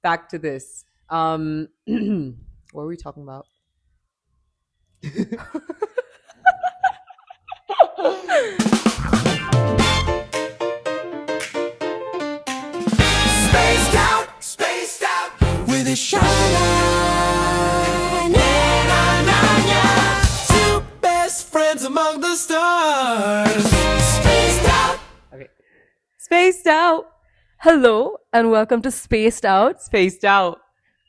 back to this. What were we talking about? Spaced out with Eshaana and Ananya, two best friends among the stars. Spaced out. Okay. Spaced out. Hello and welcome to Spaced Out. Spaced out.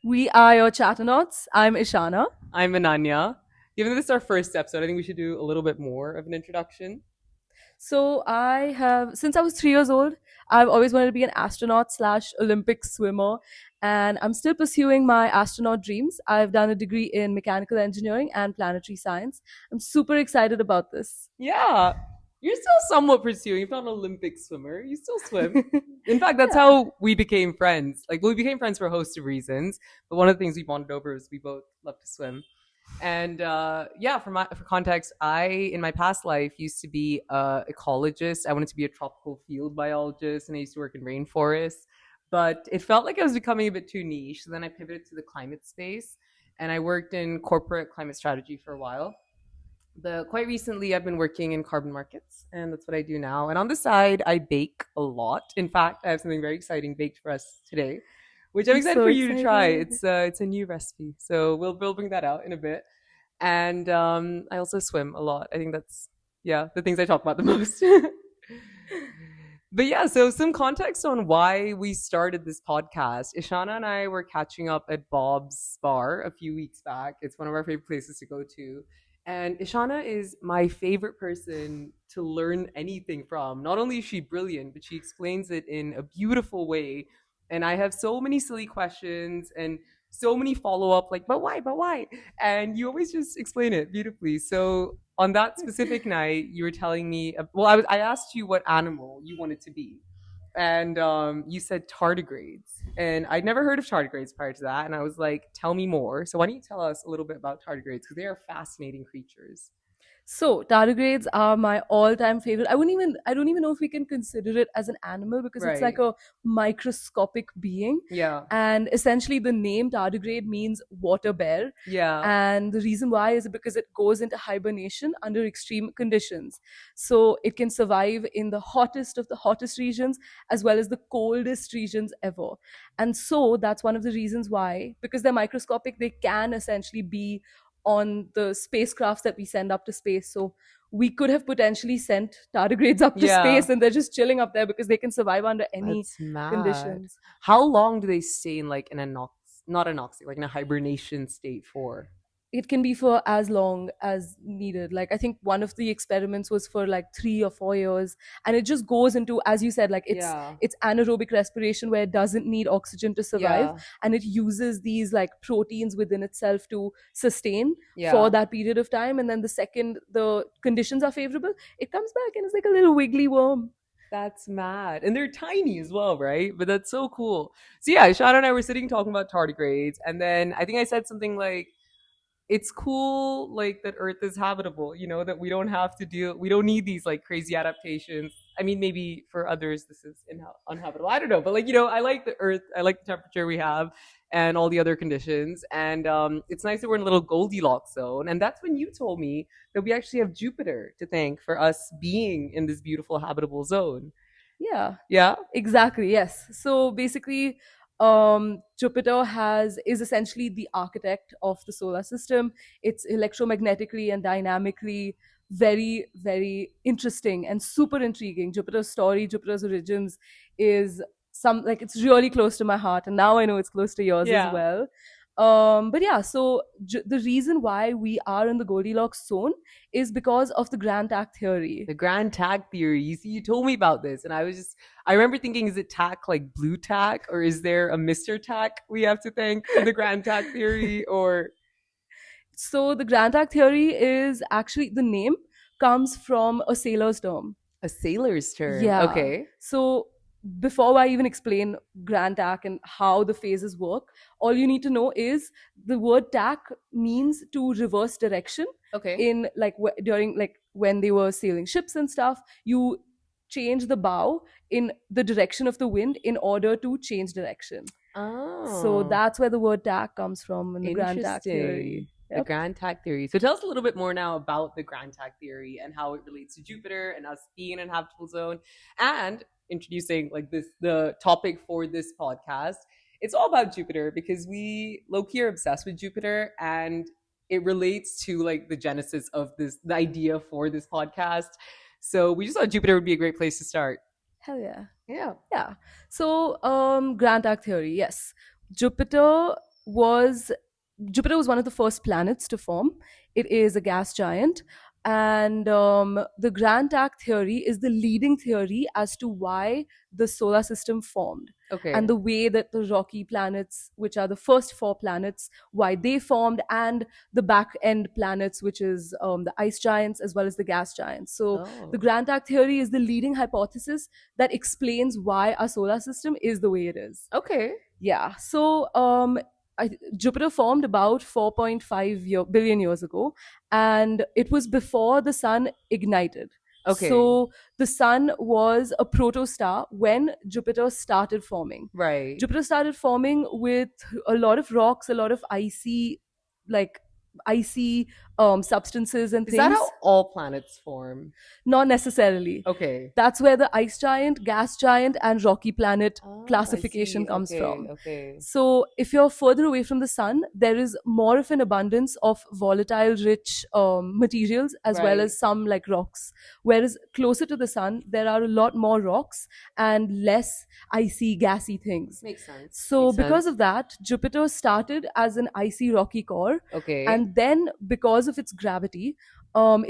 We are your chatternots. I'm Eshaana. I'm Ananya. Given this is our first episode, I think we should do a little bit more of an introduction. So since I was 3 years old, I've always wanted to be an astronaut / Olympic swimmer. And I'm still pursuing my astronaut dreams. I've done a degree in mechanical engineering and planetary science. I'm super excited about this. Yeah. You're still somewhat pursuing, if not an Olympic swimmer. You still swim. In fact, that's how we became friends. We became friends for a host of reasons. But one of the things we bonded over is we both love to swim. And for context, in my past life used to be an ecologist. I wanted to be a tropical field biologist, and I used to work in rainforests. But it felt like I was becoming a bit too niche. So then I pivoted to the climate space, and I worked in corporate climate strategy for a while. But quite recently, I've been working in carbon markets, and that's what I do now. And on the side, I bake a lot. In fact, I have something very exciting baked for us today, which I'm excited for you to try. It's a new recipe, so we'll bring that out in a bit. And I also swim a lot. I think that's the things I talk about the most. But yeah, so some context on why we started this podcast. Eshaana and I were catching up at Bob's Bar a few weeks back. It's one of our favorite places to go to. And Eshaana is my favorite person to learn anything from. Not only is she brilliant, but she explains it in a beautiful way. And I have so many silly questions and so many follow-up, but why? And you always just explain it beautifully. So on that specific night, you were telling me, I asked you what animal you wanted to be. And you said tardigrades. And I'd never heard of tardigrades prior to that. And I was like, tell me more. So why don't you tell us a little bit about tardigrades? Because they are fascinating creatures. So tardigrades are my all-time favorite. I don't even know if we can consider it as an animal because it's like a microscopic being. Yeah. And essentially the name tardigrade means water bear. Yeah. And the reason why is because it goes into hibernation under extreme conditions. So it can survive in the hottest of the hottest regions as well as the coldest regions ever. And so that's one of the reasons why, because they're microscopic, they can essentially be on the spacecrafts that we send up to space. So we could have potentially sent tardigrades up to space and they're just chilling up there because they can survive under any conditions. How long do they stay in in a hibernation state for? It can be for as long as needed. I think one of the experiments was for 3 or 4 years, and it just goes into, as you said, it's anaerobic respiration where it doesn't need oxygen to survive, and it uses these proteins within itself to sustain for that period of time. And then the second the conditions are favorable, it comes back and it's like a little wiggly worm. That's mad. And they're tiny as well, right? But that's so cool. So yeah, Eshaana and I were sitting talking about tardigrades, and then I think I said something like, it's cool that Earth is habitable, that we don't need these crazy adaptations. I mean, maybe for others this is uninhabitable, I don't know, but I like the Earth, I like the temperature we have and all the other conditions. And it's nice that we're in a little Goldilocks zone. And that's when you told me that we actually have Jupiter to thank for us being in this beautiful habitable zone. Yeah, exactly. Yes. So basically Jupiter is essentially the architect of the solar system. It's electromagnetically and dynamically very, very interesting and super intriguing. Jupiter's story, Jupiter's origins is it's really close to my heart, and now I know it's close to yours as well. So the reason why we are in the Goldilocks zone is because of the Grand Tack theory. The Grand Tack theory. You see, you told me about this, and I remember thinking, is it tack like blue tack, or is there a Mr. Tack we have to thank for the Grand Tack theory? Or so the Grand Tack theory is actually, the name comes from a sailor's term. A sailor's term? Yeah. Okay. So before I even explain Grand Tack and how the phases work, all you need to know is the word tack means to reverse direction. Okay. In during when they were sailing ships and stuff, you change the bow in the direction of the wind in order to change direction. So Oh, that's where the word Tack comes from in the grand Tack interesting. theory. The Yep. grand Tack theory. So tell us a little bit more now about the grand Tack theory and how it relates to Jupiter and us being an habitable zone, and introducing like this the topic for this podcast. It's all about Jupiter because we low key are obsessed with Jupiter, and it relates to like the genesis of the idea for this podcast. So we just thought Jupiter would be a great place to start. Hell yeah. Yeah. Yeah. So, grand arc theory. Yes, Jupiter was Jupiter was one of the first planets to form. It is a gas giant, and the grand arc theory is the leading theory as to why the solar system formed, Okay. and the way that the rocky planets, which are the first four planets, why they formed, and the back end planets, which is the ice giants as well as the gas giants. So the Oh. grand arc theory is the leading hypothesis that explains why our solar system is the way it is. Okay. Yeah. So Jupiter formed about 4.5 billion years ago, and it was before the sun ignited. Okay. So the sun was a protostar when Jupiter started forming. Right. Jupiter started forming with a lot of rocks, a lot of icy, like icy substances and Is things. that how all planets form? Not necessarily. Okay. That's where the ice giant, gas giant, and rocky planet Oh, classification I see. comes Okay, from. Okay. So, if you're further away from the sun, there is more of an abundance of volatile, rich materials as well Right. as some like rocks. Whereas closer to the sun, there are a lot more rocks and less icy, gassy things. Makes sense. So, Makes because sense. of that, Jupiter started as an icy, rocky core. Okay. And then, because of its gravity,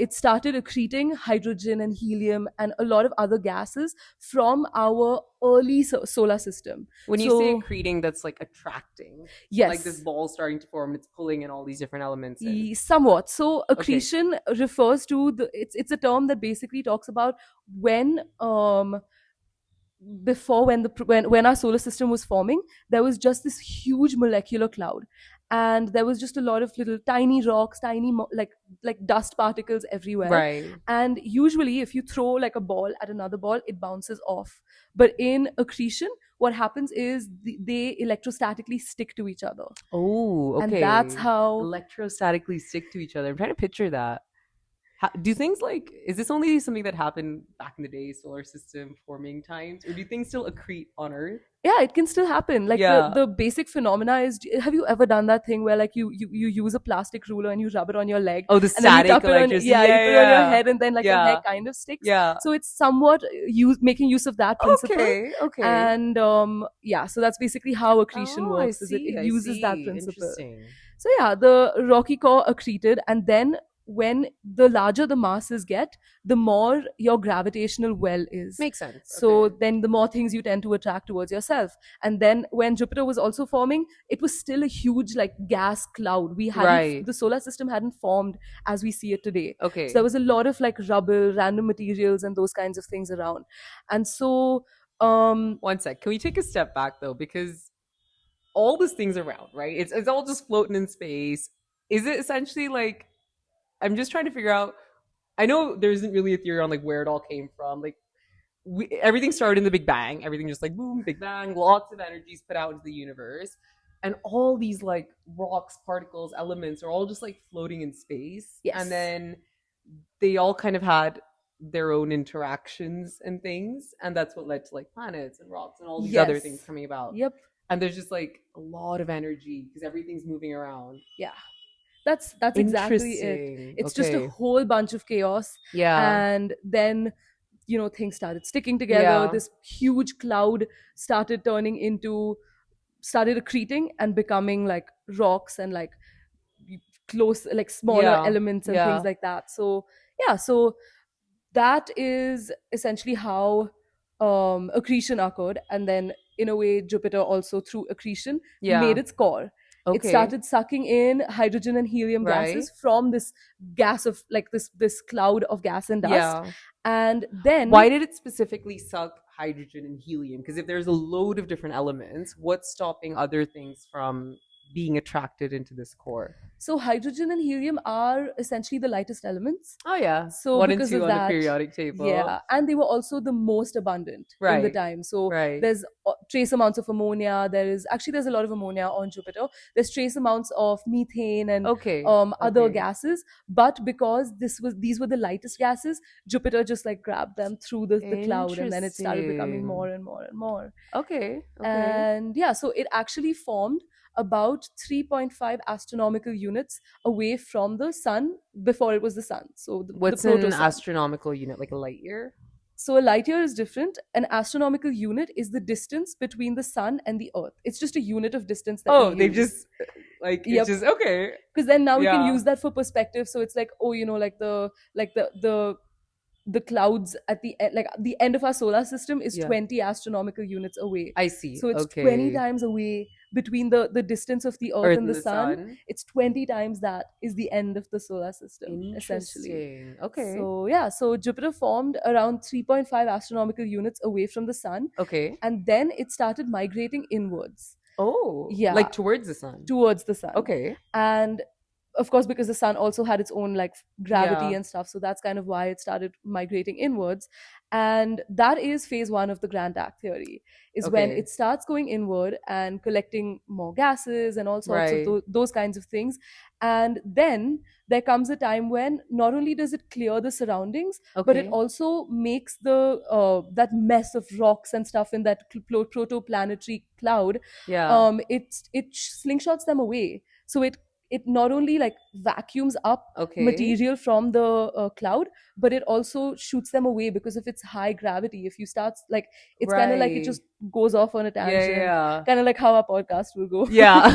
it started accreting hydrogen and helium and a lot of other gases from our early solar system. when you say accreting, that's like attracting. Yes. Like this ball starting to form, and it's pulling in all these different elements in. Somewhat. So accretion refers to it's a term that basically talks about when before when our solar system was forming, there was just this huge molecular cloud, and there was just a lot of little tiny rocks, tiny like dust particles everywhere. Right. And usually if you throw like a ball at another ball, it bounces off. But in accretion, what happens is they electrostatically stick to each other. Oh, okay. And that's how electrostatically stick to each other. I'm trying to picture that. Do things like, is this only something that happened back in the day, solar system forming times, or do things still accrete on Earth? Yeah, it can still happen. Like Yeah. the basic phenomena is, have you ever done that thing where like you use a plastic ruler and you rub it on your leg? Oh, the And then you static tap it on, electricity. you put it on your head, and then like your Yeah. hair kind of sticks. Yeah. So it's somewhat making use of that principle. Okay. And yeah, so that's basically how accretion Oh, I works. Is it see, I uses that see. principle. Interesting. So yeah, the rocky core accreted, and then when the larger the masses get, the more your gravitational well is. Makes sense. So Okay. then the more things you tend to attract towards yourself. And then when Jupiter was also forming, it was still a huge like gas cloud. We hadn't Right. the solar system hadn't formed as we see it today. Okay. So there was a lot of like rubble, random materials, and those kinds of things around. And so One sec. Can we take a step back though? Because all these things around, right? It's all just floating in space. Is it essentially like, I'm just trying to figure out, I know there isn't really a theory on like where it all came from. Like everything started in the Big Bang. Everything just like boom, Big Bang, lots of energies put out into the universe. And all these like rocks, particles, elements are all just like floating in space. Yes. And then they all kind of had their own interactions and things. And that's what led to like planets and rocks and all these other Yes. things coming about. Yep. And there's just like a lot of energy because everything's moving around. Yeah. That's exactly it. Interesting. It's just a Okay. whole bunch of chaos. Yeah. And then things started sticking together. Yeah. This huge cloud started accreting and becoming like rocks and like close, like smaller Yeah. elements and Yeah. things like that. So yeah, so that is essentially how accretion occurred. And then in a way, Jupiter also through accretion Yeah. made its core. Okay. It started sucking in hydrogen and helium gases from this gas of like this cloud of gas and dust. Yeah. And then Why did it specifically suck hydrogen and helium? Because if there's a load of different elements, what's stopping other things from being attracted into this core? So hydrogen and helium are essentially the lightest elements. Oh yeah, So 1 and because 2 of on the that, periodic table. yeah, and they were also the most abundant in the Right. time. So Right. there's trace amounts of ammonia. There's a lot of ammonia on Jupiter. There's trace amounts of methane and Okay. other Okay. gases. But because these were the lightest gases, Jupiter just like grabbed them through the cloud, and then it started becoming Interesting. more and more and more. Okay. Okay. And yeah, so it actually formed about 3.5 astronomical units away from the sun before it was the sun. So the What's proto an sun. astronomical unit? Like a light year? So a light year is different. An astronomical unit is the distance between the sun and the earth. It's just a unit of distance that Oh, we they've use. just like Yep. it's just okay. Because then now we can Yeah. use that for perspective. So it's like, oh, like the clouds at the end, like the end of our solar system is Yeah. 20 astronomical units away. I see. So it's okay. 20 times away between the distance of the earth and the sun. It's 20 times that is the end of the solar system, essentially. Interesting. Okay. So yeah, so Jupiter formed around 3.5 astronomical units away from the sun, Okay. and then it started migrating inwards. Oh. Yeah. Like towards the sun. Towards the sun. Okay. And of course, because the sun also had its own like gravity Yeah. and stuff, so that's kind of why it started migrating inwards. And that is phase one of the grand Tack theory, is when Okay. it starts going inward and collecting more gases and all sorts Right. of those kinds of things. And then there comes a time when not only does it clear the surroundings, but it Okay. also makes that mess of rocks and stuff in that protoplanetary cloud. Yeah. It slingshots them away. So it not only like vacuums up Okay. material from the cloud, but it also shoots them away because of its high gravity. If you start like, it's kind of like it Right. just goes off on a tangent, Yeah. kind of like how our podcast will go. Yeah.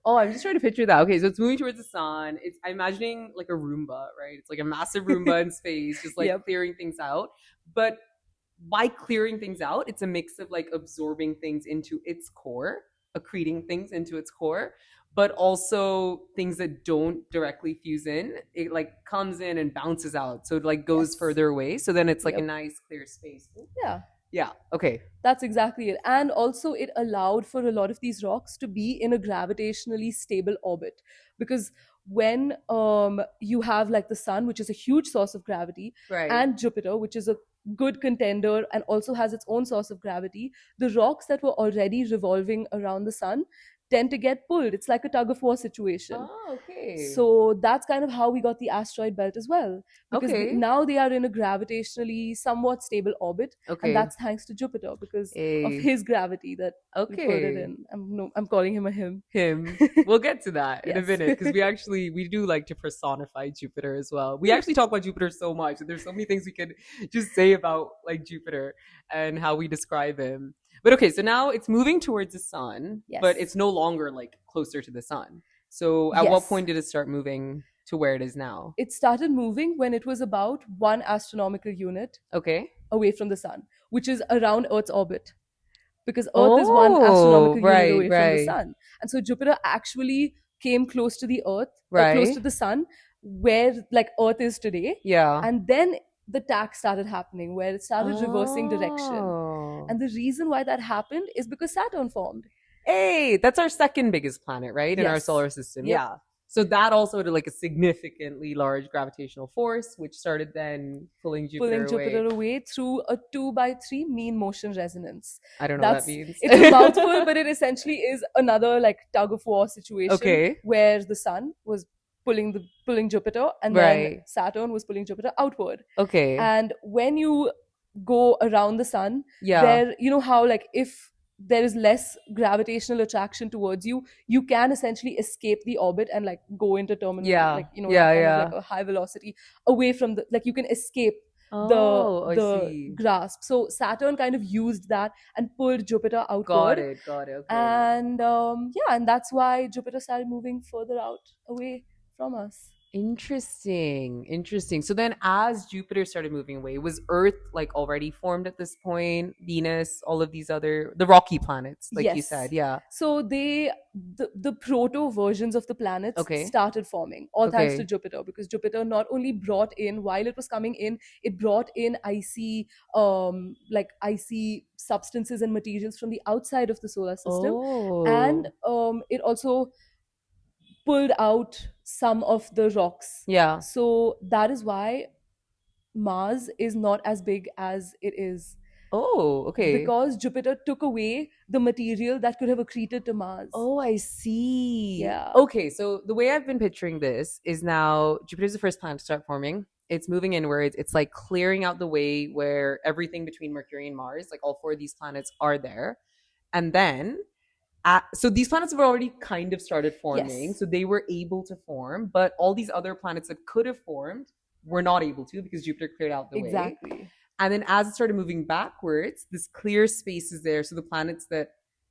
Oh, I'm just trying to picture that. Okay, so it's moving towards the sun. I'm imagining like a Roomba, right? It's like a massive Roomba in space, just like Yep. clearing things out. But by clearing things out, it's a mix of like absorbing things into its core, accreting things into its core, but also things that don't directly fuse in. It like comes in and bounces out. So it like goes Yes. further away. So then it's like a Yep. nice clear space. Yeah, Yeah. Okay. that's exactly it. And also it allowed for a lot of these rocks to be in a gravitationally stable orbit, because when you have like the sun, which is a huge source of gravity, Right. and Jupiter, which is a good contender and also has its own source of gravity, the rocks that were already revolving around the sun tend to get pulled. It's like a tug of war situation. Oh, okay. So that's kind of how we got the asteroid belt as well, because Okay. now they are in a gravitationally somewhat stable orbit, Okay. and that's thanks to Jupiter because of his gravity that we put it Okay. in. I'm calling him a him. Him. We'll get to that in a Yes. minute because we do like to personify Jupiter as well. We actually talk about Jupiter so much, and there's so many things we could just say about like Jupiter and how we describe him. But okay, so now it's moving towards the sun, but Yes. it's no longer like closer to the sun. So at what Yes. point did it start moving to where it is now? It started moving when it was about 1 astronomical unit Okay. away from the sun, which is around Earth's orbit, because Earth is 1 astronomical unit right, away from the right. sun. And so Jupiter actually came close to the Earth, Right. close to the sun, where like Earth is today. Yeah. And then the tack started happening, where it started reversing direction. Oh. And the reason why that happened is because Saturn formed. Hey, that's our second biggest planet, right? In our Yes. solar system. Yep. Yeah. So that also had like a significantly large gravitational force, which started then pulling Jupiter away through a 2/3 mean motion resonance. I don't know what that That's- means. It's a mouthful, but it essentially is another like tug of war situation, Okay. where the sun was pulling Jupiter, and Right. then Saturn was pulling Jupiter outward. Okay. And when you go around the sun, Yeah. there, you know how like if there is less gravitational attraction towards you, you can essentially escape the orbit and like go into terminal, Yeah. like Yeah, kind yeah. of like a high velocity away from the, like you can escape Oh, I the see. grasp. So Saturn kind of used that and pulled Jupiter outward. Got it. Okay. And and that's why Jupiter started moving further out away from us. Interesting. So then as Jupiter started moving away, was Earth like already formed at this point? Venus, all of these other the rocky planets, like you Yes. said. Yeah. So the proto versions of the planets Okay. started forming, all thanks Okay. to Jupiter, because Jupiter not only brought in, while it was coming in, it brought in icy substances and materials from the outside of the solar system. Oh. And it also pulled out some of the rocks. Yeah. So that is why Mars is not as big as it is, Oh, okay. because Jupiter took away the material that could have accreted to Mars. Oh, I see. Yeah. Okay, so the way I've been picturing this is now Jupiter's the first planet to start forming. It's moving inwards. It's like clearing out the way where everything between Mercury and Mars, like all four of these planets, are there. And then, so these planets have already kind of started forming. Yes. So they were able to form, but all these other planets that could have formed were not able to because Jupiter cleared out the way. Exactly. And then as it started moving backwards, this clear space is there. So the planets that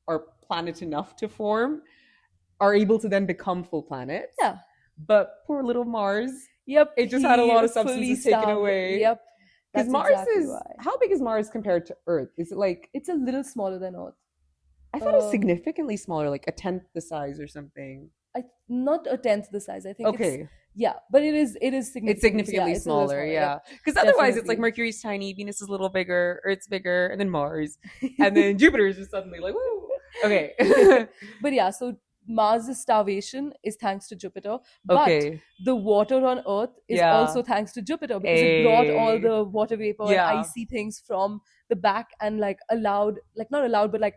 are planet enough to form are able to then become full planets. Yeah. But poor little Mars, Yep. it just had a lot of he fully substances taken starved. away. Yep. Because That's Mars exactly is, why. how big is Mars compared to Earth? Is it like, It's a little smaller than Earth. I thought it was significantly smaller, like a tenth the size or something. Not a tenth the size. I think it's, Okay. yeah, but it is significantly, It's significantly it's a little smaller, yeah. Because otherwise it's like Definitely. Mercury's tiny, Venus is a little bigger, Earth's bigger, and then Mars. And then Jupiter is just suddenly like, woo. Okay. But yeah, so Mars' starvation is thanks to Jupiter. But Okay. the water on Earth is Yeah. also thanks to Jupiter, because it brought all Ay. the water vapor Yeah. and icy things from the back and like allowed, like not allowed, but like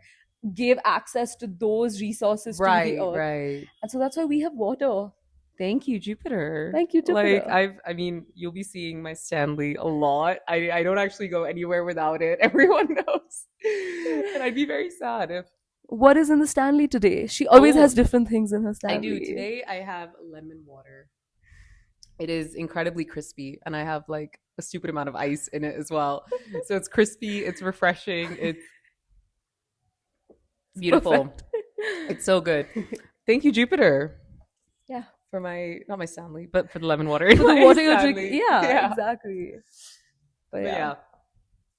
gave access to those resources to Right, the Earth. right. And so that's why we have water. Thank you, Jupiter. Thank you, Jupiter. Like I mean, you'll be seeing my Stanley a lot. I don't actually go anywhere without it. Everyone knows. And I'd be very sad if What is in the Stanley today? She always Oh, has different things in her Stanley. I do. Today I have lemon water. It is incredibly crispy, and I have like a stupid amount of ice in it as well. So it's crispy, it's refreshing, it's beautiful. Perfect. It's so good. Thank you, Jupiter. Yeah. For my not my Stanley, but for the lemon water. in For the my water you're Stanley. drinking. Yeah, exactly. But But yeah. yeah.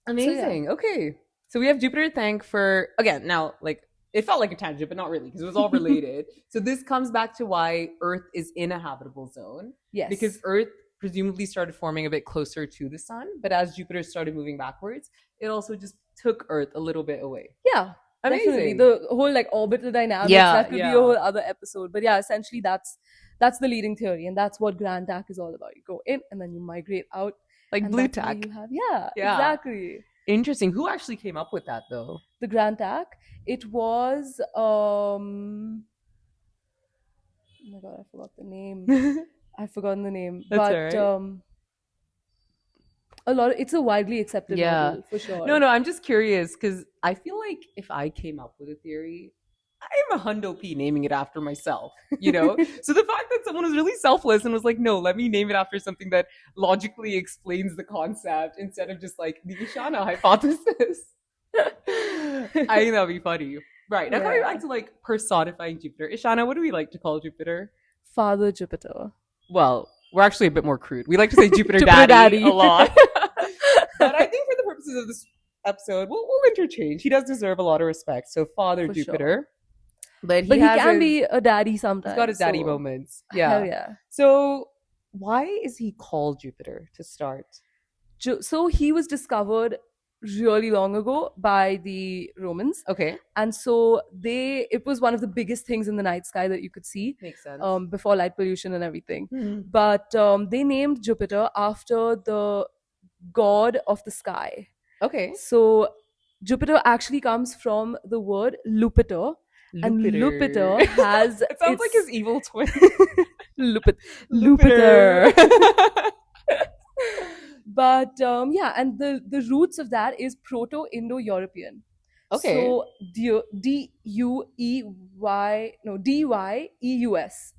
Amazing. Okay. So we have Jupiter to thank for, again, now, like, it felt like a tangent, but not really, because it was all related. So this comes back to why Earth is in a habitable zone. Yes. Because Earth presumably started forming a bit closer to the sun, but as Jupiter started moving backwards, it also just took Earth a little bit away. Yeah. Amazing. Definitely. The whole like orbital dynamics, Yeah, that could yeah. be a whole other episode. But yeah, essentially that's the leading theory, and that's what Grand Tack is all about. You go in and then you migrate out. Like And blue that's why tack. you have, yeah, Yeah. exactly. Interesting. Who actually came up with that, though? The Grand Tack. It was oh my god, I forgot the name. I've forgotten the name. That's But all right. it's a widely accepted Yeah. model for sure. No, I'm just curious because I feel like if I came up with a theory, I am a hundo P naming it after myself, you know? So the fact that someone was really selfless and was like, no, let me name it after something that logically explains the concept instead of just like the Eshaana hypothesis. I think that'd be funny. Right. Now coming Yeah. back to like personifying Jupiter. Eshaana, what do we like to call Jupiter? Father Jupiter. Well, we're actually a bit more crude. We like to say Jupiter, Jupiter Daddy, Daddy. a lot. But I think for the purposes of this episode, we'll interchange. He does deserve a lot of respect. So Father For Jupiter. But But he has can his- be a daddy sometimes. He's got his daddy so- moments. Yeah. Hell yeah. So why is he called Jupiter to start? So he was discovered really long ago by the Romans, Okay. and so it was one of the biggest things in the night sky that you could see Makes sense. before light pollution and everything. Hmm. But they named Jupiter after the god of the sky. Okay. So Jupiter actually comes from the word Lupiter, and Lupiter has It sounds like its- his evil twin. Lupiter. But yeah, and the roots of that is Proto-Indo-European. Okay. So Dyeus,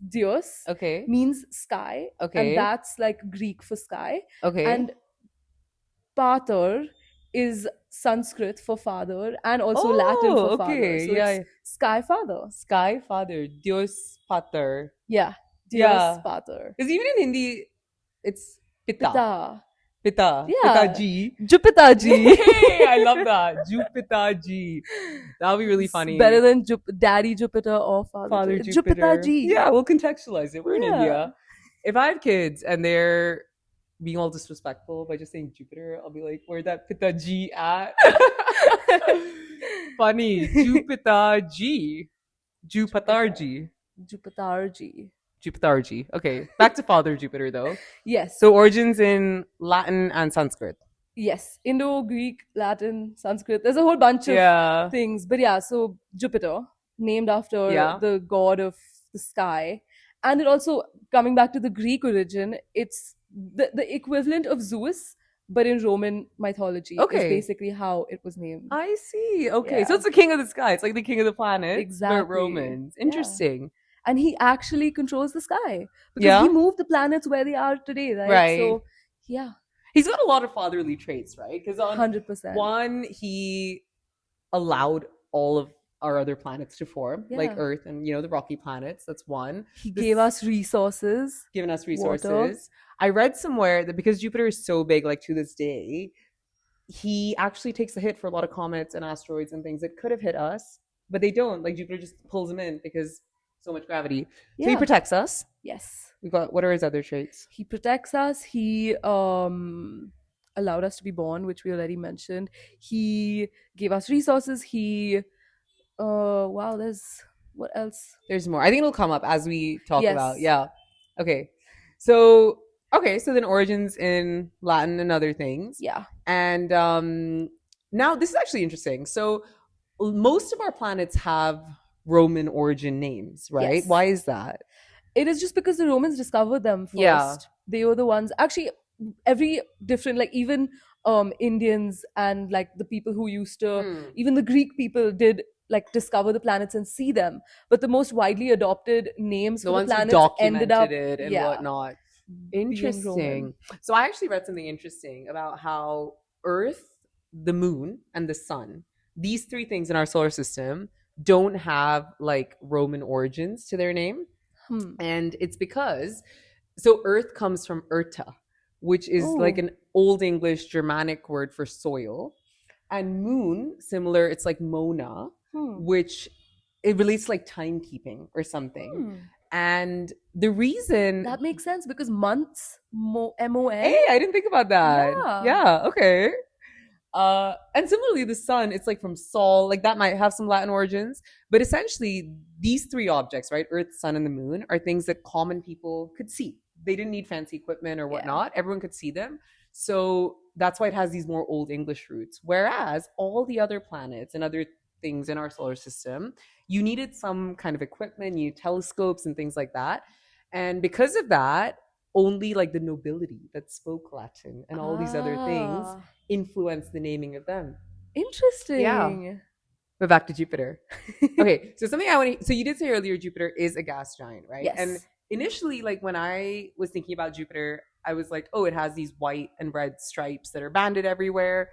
Deus, Okay. means sky, Okay. and that's like Greek for sky. Okay. And Pater is Sanskrit for father, and also Latin for father. okay. So Yeah. it's Sky Father. Sky Father, Dios Pater. Yeah, Deus Yeah. Pater. Because even in Hindi, it's Pita. Pita. Pita. Yeah. Pita G. Jupiter Ji. Hey, I love that. Jupiter G. That would be really funny. It's better than Daddy Jupiter or Father Jupiter. Jupiter. Ji. Yeah, we'll contextualize it. We're in Yeah. India. If I have kids and they're being all disrespectful by just saying Jupiter, I'll be like, where'd that Pita G at? Funny. Jupiter G. Jupitarji. Jupitarji. Jupitarji. Okay, back to Father Jupiter though. Yes. So origins in Latin and Sanskrit. Yes, Indo, Greek, Latin, Sanskrit. There's a whole bunch of Yeah. things. But yeah, so Jupiter, named after Yeah. the god of the sky. And it also, coming back to the Greek origin, it's the equivalent of Zeus, but in Roman mythology. Okay. Is basically how it was named. I see. Okay, so Yeah. it's the king of the sky. It's like the king of the planets. Exactly. For Romans. Yeah. Interesting. And he actually controls the sky. Because Yeah. he moved the planets where they are today, right? Right. So, yeah. He's got a lot of fatherly traits, right? Because on 100%. one, he allowed all of our other planets to form, like Yeah. Earth and the rocky planets. That's one. He gave us resources. Given us resources. Water. I read somewhere that because Jupiter is so big, like to this day, he actually takes the hit for a lot of comets and asteroids and things that could have hit us, but they don't. Like Jupiter just pulls them in because so much gravity. So he Yeah. protects us. Yes. We've got, what are his other traits? He protects us. He allowed us to be born, which we already mentioned. He gave us resources. He wow, there's what else? There's more. I think it'll come up as we talk Yes. about. Yeah. Okay. So then origins in Latin and other things. Yeah. And now this is actually interesting. So most of our planets have Roman origin names, right? Yes. Why is that? It is just because the Romans discovered them first. Yeah. They were the ones. Actually, every different, like even Indians and like the people who used to, even the Greek people did like discover the planets and see them. But the most widely adopted names The for ones the who planets documented ended up it and yeah, whatnot. being Interesting. Roman. So I actually read something interesting about how Earth, the moon, and the sun, these three things in our solar system don't have like Roman origins to their name. And it's because, so Earth comes from Erta, which is like an Old English Germanic word for soil. And moon, similar, it's like Mona, which it relates to like timekeeping or something. And the reason That makes sense because months, M-O-N. Hey, I didn't think about that. Yeah. Okay. And similarly, the sun, it's like from Sol, like that might have some Latin origins. But essentially, these three objects, right? Earth, sun, and the moon, are things that common people could see. They didn't need fancy equipment or whatnot. Everyone could see them. So that's why it has these more Old English roots. Whereas all the other planets and other things in our solar system, you needed some kind of equipment, you need telescopes and things like that. And because of that, only like the nobility that spoke Latin and all these other things influenced the naming of them. Interesting. Yeah. But back to Jupiter. Okay, so something I want to, so you did say earlier Jupiter is a gas giant, right? Yes. And initially, like when I was thinking about Jupiter, I was like, oh, it has these white and red stripes that are banded everywhere.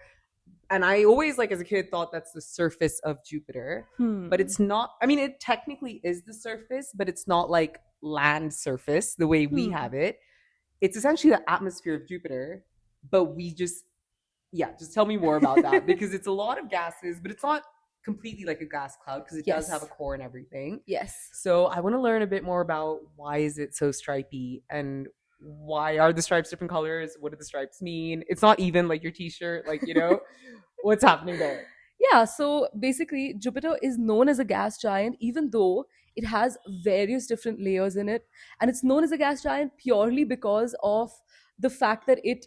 And I always, like as a kid, thought that's the surface of Jupiter. But it's not, I mean, it technically is the surface, but it's not like land surface the way we have it. It's essentially the atmosphere of Jupiter, but we just tell me more about that because it's a lot of gases, but it's not completely like a gas cloud because it does have a core and everything. Yes. So I want to learn a bit more about why is it so stripy and why are the stripes different colors? What do the stripes mean? It's not even like your t-shirt, like, what's happening there? Yeah, so basically Jupiter is known as a gas giant even though it has various different layers in it. And it's known as a gas giant purely because of the fact that it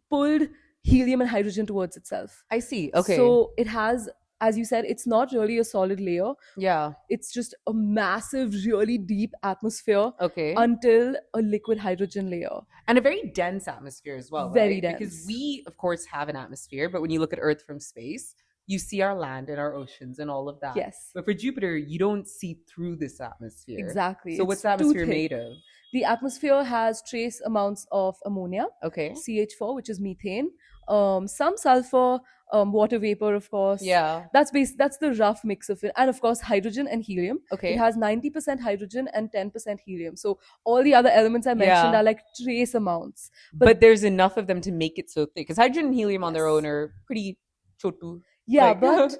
pulled helium and hydrogen towards itself. I see. Okay. So it has, as you said, it's not really a solid layer. Yeah. It's just a massive, really deep atmosphere. Okay. Until a liquid hydrogen layer. And a very dense atmosphere as well, Very right? dense. Because we, of course, have an atmosphere, but when you look at Earth from space, you see our land and our oceans and all of that. Yes. But for Jupiter, you don't see through this atmosphere. Exactly. So what's the atmosphere made of? The atmosphere has trace amounts of ammonia, Okay. CH4, which is methane, some sulfur, water vapor, of course. Yeah. That's the rough mix of it. And of course, hydrogen and helium. Okay. It has 90% hydrogen and 10% helium. So all the other elements I mentioned are like trace amounts. But there's enough of them to make it so thick. Because hydrogen and helium on their own are pretty chotu. Yeah, Like- but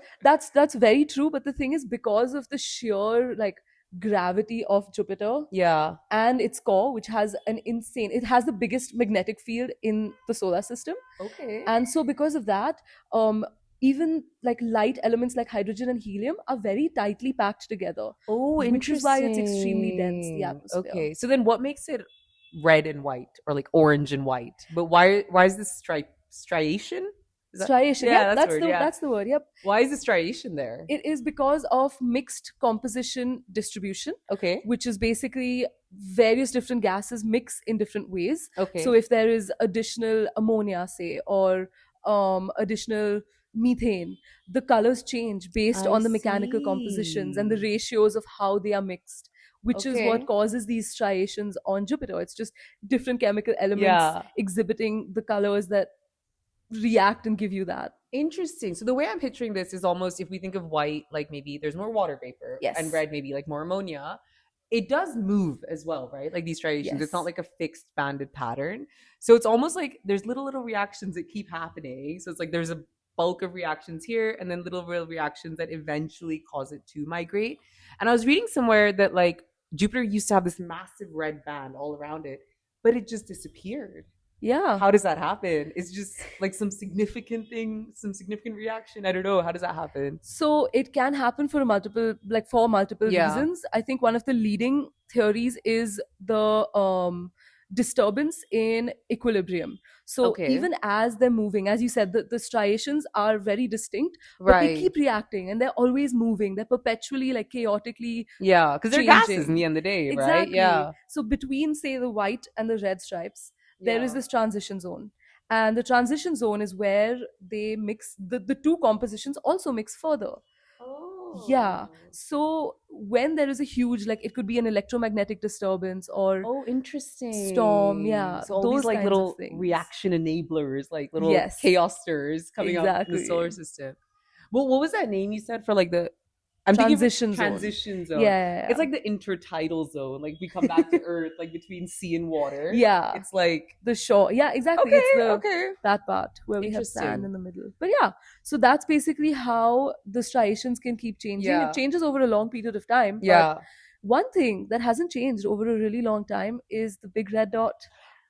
that's very true. But the thing is, because of the sheer like gravity of Jupiter Yeah. and its core, which has it has the biggest magnetic field in the solar system. Okay. And so because of that, even like light elements like hydrogen and helium are very tightly packed together, Oh, which is why it's extremely dense, the interesting. atmosphere. Okay, so then what makes it red and white, or like orange and white? But why is this striation? Is that- Striation, yeah, yeah, that's the word, yeah. that's the word, yep. Why is the striation there? It is because of mixed composition distribution, Okay. which is basically various different gases mix in different ways. Okay. So if there is additional ammonia, say, or additional methane, the colors change based I on the mechanical compositions and the see. ratios of how they are mixed, which is Okay. what causes these striations on Jupiter. It's just different chemical elements Yeah. exhibiting the colors that react and give you that. Interesting. So the way I'm picturing this is almost, if we think of white, like maybe there's more water vapor, Yes. and red maybe like more ammonia. It does move as well, right? Like these striations. It's not Yes. like a fixed banded pattern. So it's almost like there's little reactions that keep happening. So it's like there's a bulk of reactions here, and then little reactions that eventually cause it to migrate. And I was reading somewhere that like Jupiter used to have this massive red band all around it, but it just disappeared. Yeah. How does that happen? It's just like some significant reaction. I don't know. How does that happen? So it can happen for multiple Yeah. reasons. I think one of the leading theories is the disturbance in equilibrium. So Okay. even as they're moving, as you said, the striations are very distinct, but they Right. keep reacting and they're always moving. They're perpetually like chaotically Yeah, because they're gases changing. in the end of the day, right? Exactly. Yeah. So between, say, the white and the red stripes, there is Yeah. this transition zone. And the transition zone is where they mix, the two compositions also mix further. Oh. Yeah. So when there is a huge, like it could be an electromagnetic disturbance or Oh, interesting. storm, yeah, So all those these like kinds of little things. reaction enablers, like little Yes. chaos stirrers coming up in the solar Exactly. system. Well, what was that name you said for like the I'm thinking of Transition zone. transition zone. Yeah. It's like the intertidal zone. Like we come back to Earth, like between sea and water. Yeah. It's like The shore. Yeah, exactly. okay, It's the okay. that part where we have Interesting. sand in the middle. But yeah, so that's basically how the striations can keep changing. Yeah. It changes over a long period of time. Yeah. But one thing that hasn't changed over a really long time is the big red dot.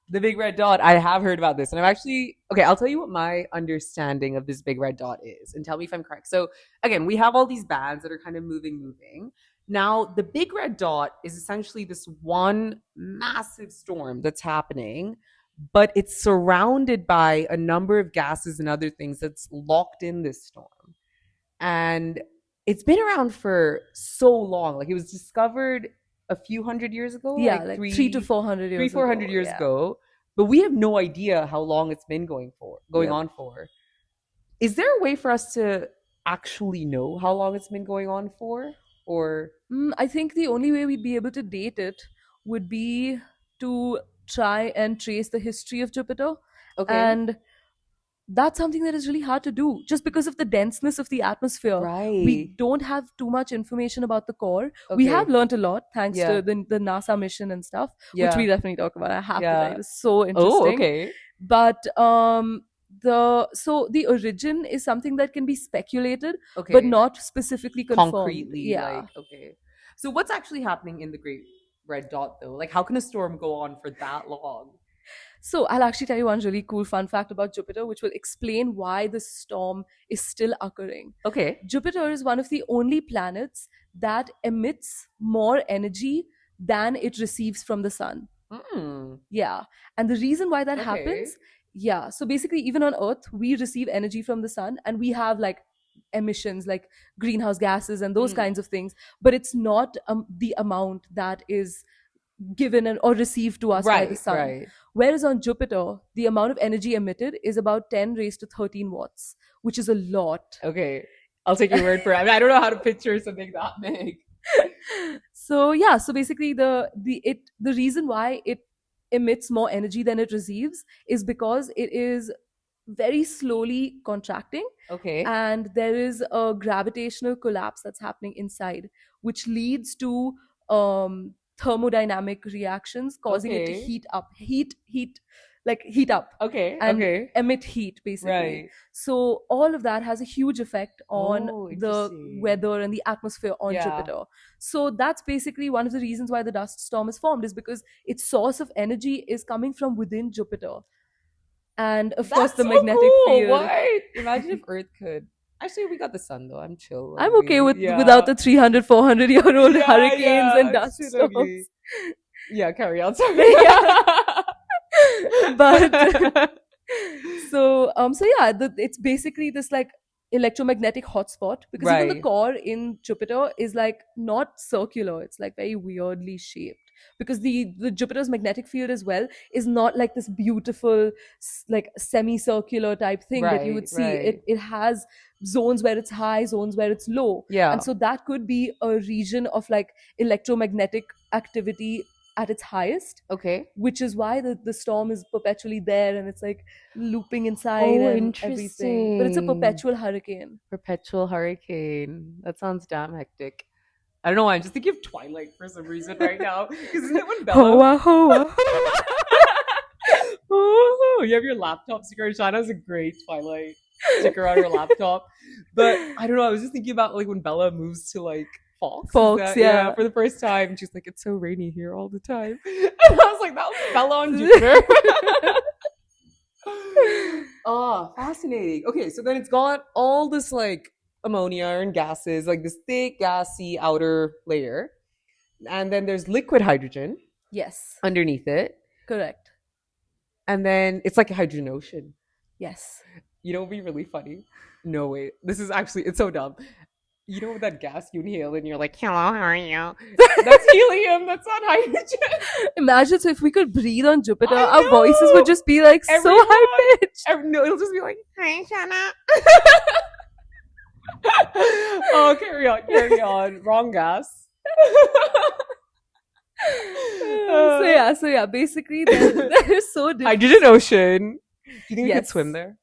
The big red dot. I have heard about this, and I'm actually okay. I'll tell you what my understanding of this big red dot is, and tell me if I'm correct. So again, we have all these bands that are kind of moving. Now, the big red dot is essentially this one massive storm that's happening, but it's surrounded by a number of gases and other things that's locked in this storm, and it's been around for so long. Like it was discovered a few hundred years ago. Yeah, like 300 to 400 years 400 years yeah. ago. But we have no idea how long it's been going Yep. on for. Is there a way for us to actually know how long it's been going on for? Or I think the only way we'd be able to date it would be to try and trace the history of Jupiter. okay, And that's something that is really hard to do just because of the denseness of the atmosphere. right. We don't have too much information about the core. We Okay. have learned a lot thanks Yeah. to the NASA mission and stuff, Yeah. which we definitely talk about. I have to Yeah. tell you, it's so interesting. Oh, okay. But the origin is something that can be speculated, Okay. but not specifically confirmed. concretely. Yeah. Like, okay. So what's actually happening in the Great Red Dot though? Like how can a storm go on for that long? So I'll actually tell you one really cool fun fact about Jupiter, which will explain why the storm is still occurring. Okay. Jupiter is one of the only planets that emits more energy than it receives from the sun. Mm. Yeah. And the reason why that Okay. happens, yeah. So basically, even on Earth, we receive energy from the sun and we have like emissions like greenhouse gases and those Mm. kinds of things. But it's not the amount that is given or received to us by the sun. Right. Whereas on Jupiter, the amount of energy emitted is about 10 raised to 13 watts, which is a lot. Okay. I'll take your word for it. I mean, I don't know how to picture something that big. So yeah, so basically the reason why it emits more energy than it receives is because it is very slowly contracting, Okay. and there is a gravitational collapse that's happening inside, which leads to thermodynamic reactions causing it to Okay. heat up Okay. and Okay. emit heat basically. Right. So all of that has a huge effect on Oh, the interesting. weather and the atmosphere on Yeah. Jupiter. So that's basically one of the reasons why the dust storm is formed, is because its source of energy is coming from within Jupiter. And of course That's the so magnetic cool. field. What? Imagine if Earth could Actually, we got the sun though. I'm chill. Like, I'm okay with yeah. without the 300, 400-year-old Yeah, hurricanes and yeah, dust shit storms. ugly. Yeah, carry on. Sorry. But so yeah, it's basically this like electromagnetic hotspot, because even the Right. core in Jupiter is like not circular, it's like very weirdly shaped, because the Jupiter's magnetic field as well is not like this beautiful like semicircular type thing that you would Right, see. right. It has zones where it's high, zones where it's low. Yeah. And so that could be a region of like electromagnetic activity at its highest, Okay. which is why the storm is perpetually there and it's like looping inside and everything. But it's a interesting. perpetual hurricane. Perpetual hurricane. That sounds damn hectic. I don't know why. I'm just thinking of Twilight for some reason right now. Because isn't it when Bella... Hoa, hoa. Oh, you have your laptop sticker. Shauna has a great Twilight sticker on her laptop. But I don't know. I was just thinking about like when Bella moves to like Fox. Fox, yeah. For the first time. And she's like, it's so rainy here all the time. And I was like, that was Bella on Jupiter. Oh, fascinating. Okay, so then it's got all this like ammonia and gases, like this thick, gassy outer layer. And then there's liquid hydrogen Yes, underneath it. correct. And then it's like a hydrogen ocean. Yes. You know what would be really funny? No, wait. This is actually, it's so dumb. You know that gas you inhale and you're like, hello, how are you? That's helium. That's not hydrogen. Imagine, so if we could breathe on Jupiter, I our voices know. would just be like so Everyone. high pitched. No, it'll just be like, hi, Shauna. Oh, carry on. Wrong gas. So yeah, basically they're so different. Hydrogen ocean. Do you think we could Yes. swim there?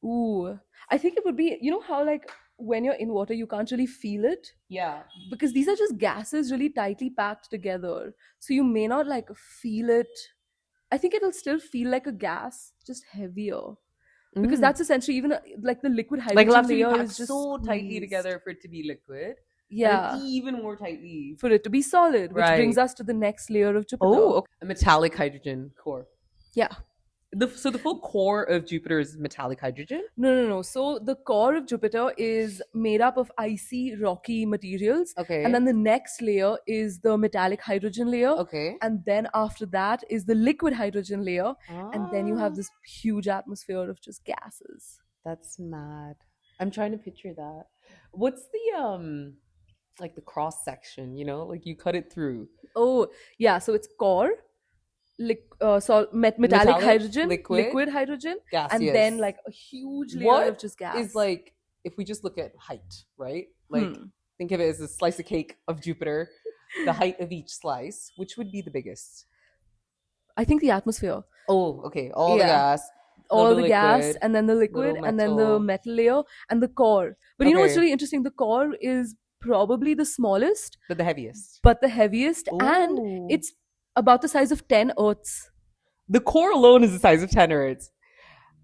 Ooh, I think it would be, you know how like when you're in water you can't really feel it, Yeah. because these are just gases really tightly packed together, so you may not like feel it. I think it'll still feel like a gas, just heavier, because that's essentially even like the liquid like hydrogen it'll have to be layer packed is just so tightly squeezed. together for it to be liquid. Yeah, And even more tightly. for it to be solid, which brings Right. us to the next layer of Jupiter. Oh, okay. A metallic hydrogen core. Yeah. So the full core of Jupiter is metallic hydrogen? No. So the core of Jupiter is made up of icy, rocky materials. Okay. And then the next layer is the metallic hydrogen layer. Okay. And then after that is the liquid hydrogen layer. And then you have Ah, this huge atmosphere of just gases. that's mad. I'm trying to picture that. What's the like the cross section, you know? Like you cut it through. Oh, yeah. So it's core, metallic hydrogen, liquid hydrogen, Gaseous. and then like a huge layer What of just gas. is like, if we just look at height, right? Like think of it as a slice of cake of Jupiter, the height of each slice, which would be the biggest? I think the atmosphere. Oh, okay. All the Yeah. gas. All the the gas, liquid, and then the liquid, little and then the metal. metal layer, and the core. But you know what's Okay. really interesting? The core is probably the smallest, But the heaviest. but the heaviest, and Ooh. it's about the size of 10 Earths. The core alone is the size of 10 Earths.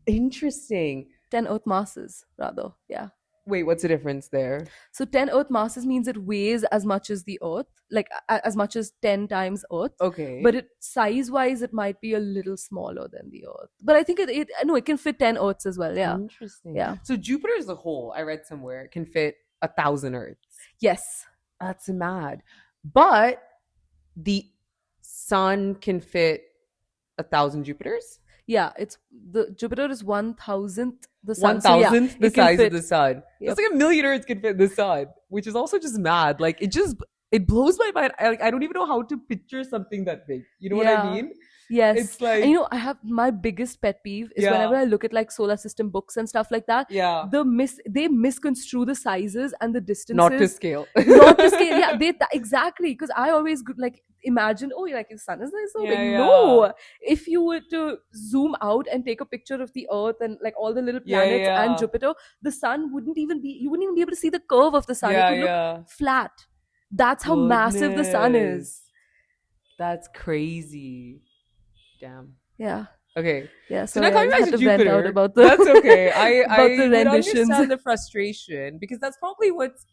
Interesting. 10 Earth masses, rather. Yeah. Wait, what's the difference there? So 10 Earth masses means it weighs as much as the Earth, like as much as 10 times Earth. Okay. But it size-wise, it might be a little smaller than the Earth. But I think it can fit 10 Earths as well. Yeah. Interesting. Yeah. So Jupiter as a whole, I read somewhere, can fit 1,000 Earths. Yes. That's mad. But the sun can fit 1,000 Jupiters? Yeah, it's the Jupiter is 1,000th the sun. So, 1,000th the it can size fit- of the sun. Yep. It's like 1,000,000 Earths can fit in the sun, which is also just mad. Like it blows my mind. I don't even know how to picture something that big. You know what I Yeah. mean? Yes. It's like, And you know, I have my biggest pet peeve is Yeah. whenever I look at like solar system books and stuff like that, yeah, they misconstrue the sizes and the distances. not to scale. Not to scale. Yeah, exactly. Because I always like imagine, oh, like the sun is so big. Yeah, No, if you were to zoom out and take a picture of the Earth and like all the little Yeah, planets yeah. and Jupiter, the sun wouldn't even be able to see the curve of the sun. Yeah, it would look yeah. flat. That's how massive the sun is. Goodness. That's crazy. Damn. Yeah. Okay. Yeah. So now I coming just back had to to vent Jupiter, out about the that's okay. I about the would renditions. understand the frustration because that's probably what's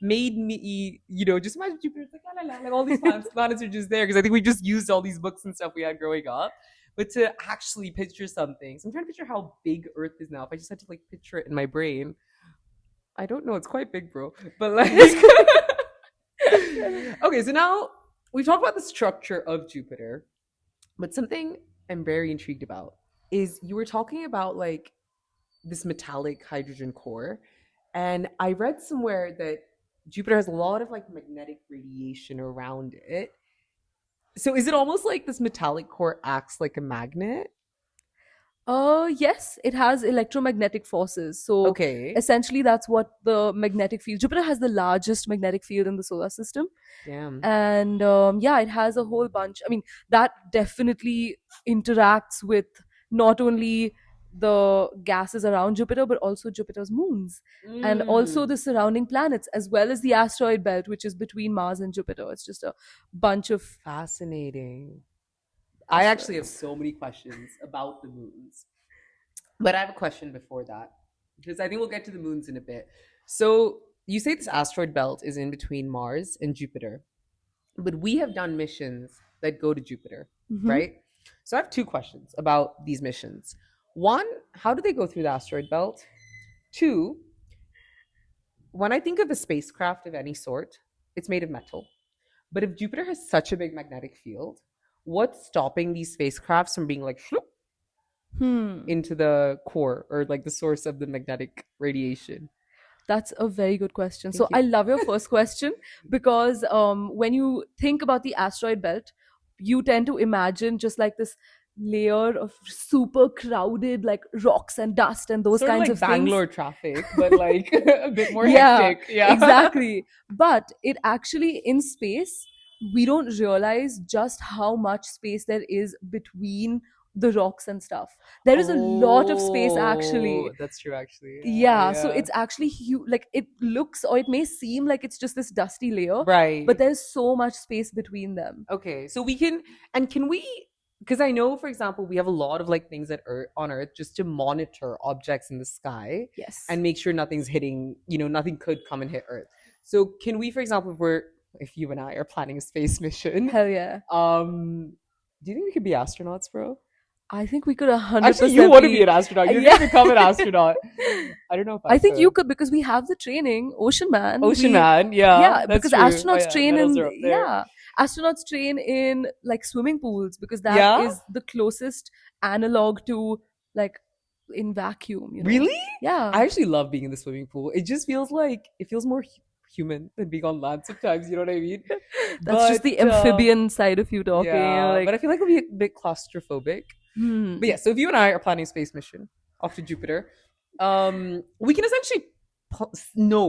made me, just imagine Jupiter. It's like, la, la, la, like all these planets are just there because I think we just used all these books and stuff we had growing up. But to actually picture something, so I'm trying to picture how big Earth is now. If I just had to like picture it in my brain, I don't know. It's quite big, bro. But like, okay. So now we've talked about the structure of Jupiter, but something I'm very intrigued about is you were talking about like this metallic hydrogen core, and I read somewhere that Jupiter has a lot of like magnetic radiation around it. So is it almost like this metallic core acts like a magnet? Yes, it has electromagnetic forces. So Okay. essentially, that's what the magnetic field. Jupiter has the largest magnetic field in the solar system, Damn. and yeah, it has a whole bunch. I mean, that definitely interacts with not only the gases around Jupiter, but also Jupiter's moons, and also Mm. the surrounding planets, as well as the asteroid belt, which is between Mars and Jupiter. It's just a bunch of Fascinating. I actually have asteroids. so many questions about the moons. But I have a question before that, because I think we'll get to the moons in a bit. So you say this asteroid belt is in between Mars and Jupiter, but we have done missions that go to Jupiter, Mhm. right? So I have two questions about these missions. One, how do they go through the asteroid belt? Two, when I think of a spacecraft of any sort, it's made of metal. But if Jupiter has such a big magnetic field, what's stopping these spacecrafts from being like shloop Hmm. into the core or like the source of the magnetic radiation? That's a very good question. So Thank you. I love your first question because when you think about the asteroid belt, you tend to imagine just like this layer of super crowded like rocks and dust and those Sort of kinds like of things. Bangalore traffic, but like a bit more Yeah, hectic. Yeah. exactly. But it actually in space, we don't realize just how much space there is between the rocks and stuff. There is a lot of space actually. Oh, that's true actually. Yeah, Yeah, so yeah. it's actually huge. Like it looks, or it may seem like it's just this dusty layer, but Right. there's so much space between them. Okay. So we can, and can we, because I know, for example, we have a lot of like things at Earth, on Earth just to monitor objects in the sky Yes. and make sure nothing's hitting, nothing could come and hit Earth. So can we, for example, if you and I are planning a space mission, Hell yeah. do you think we could be astronauts, bro? I think we could 100% Actually, you want to be be. an astronaut. You're Yeah. gonna become an astronaut. I don't know if I I think you could. could because we have the training, Ocean Man. Ocean We Man, yeah, Yeah, that's because true. Oh astronauts yeah, train medals in are up there. astronauts train in like swimming pools because that Yeah, is the closest analog to like in vacuum, really? Yeah. I actually love being in the swimming pool. It just feels like it feels more human than being on land sometimes. You know what I mean? That's just the But amphibian side of you talking. yeah, Like, but I feel like it'll be a bit claustrophobic. But yeah, so if you and I are planning a space mission off to Jupiter, we can essentially know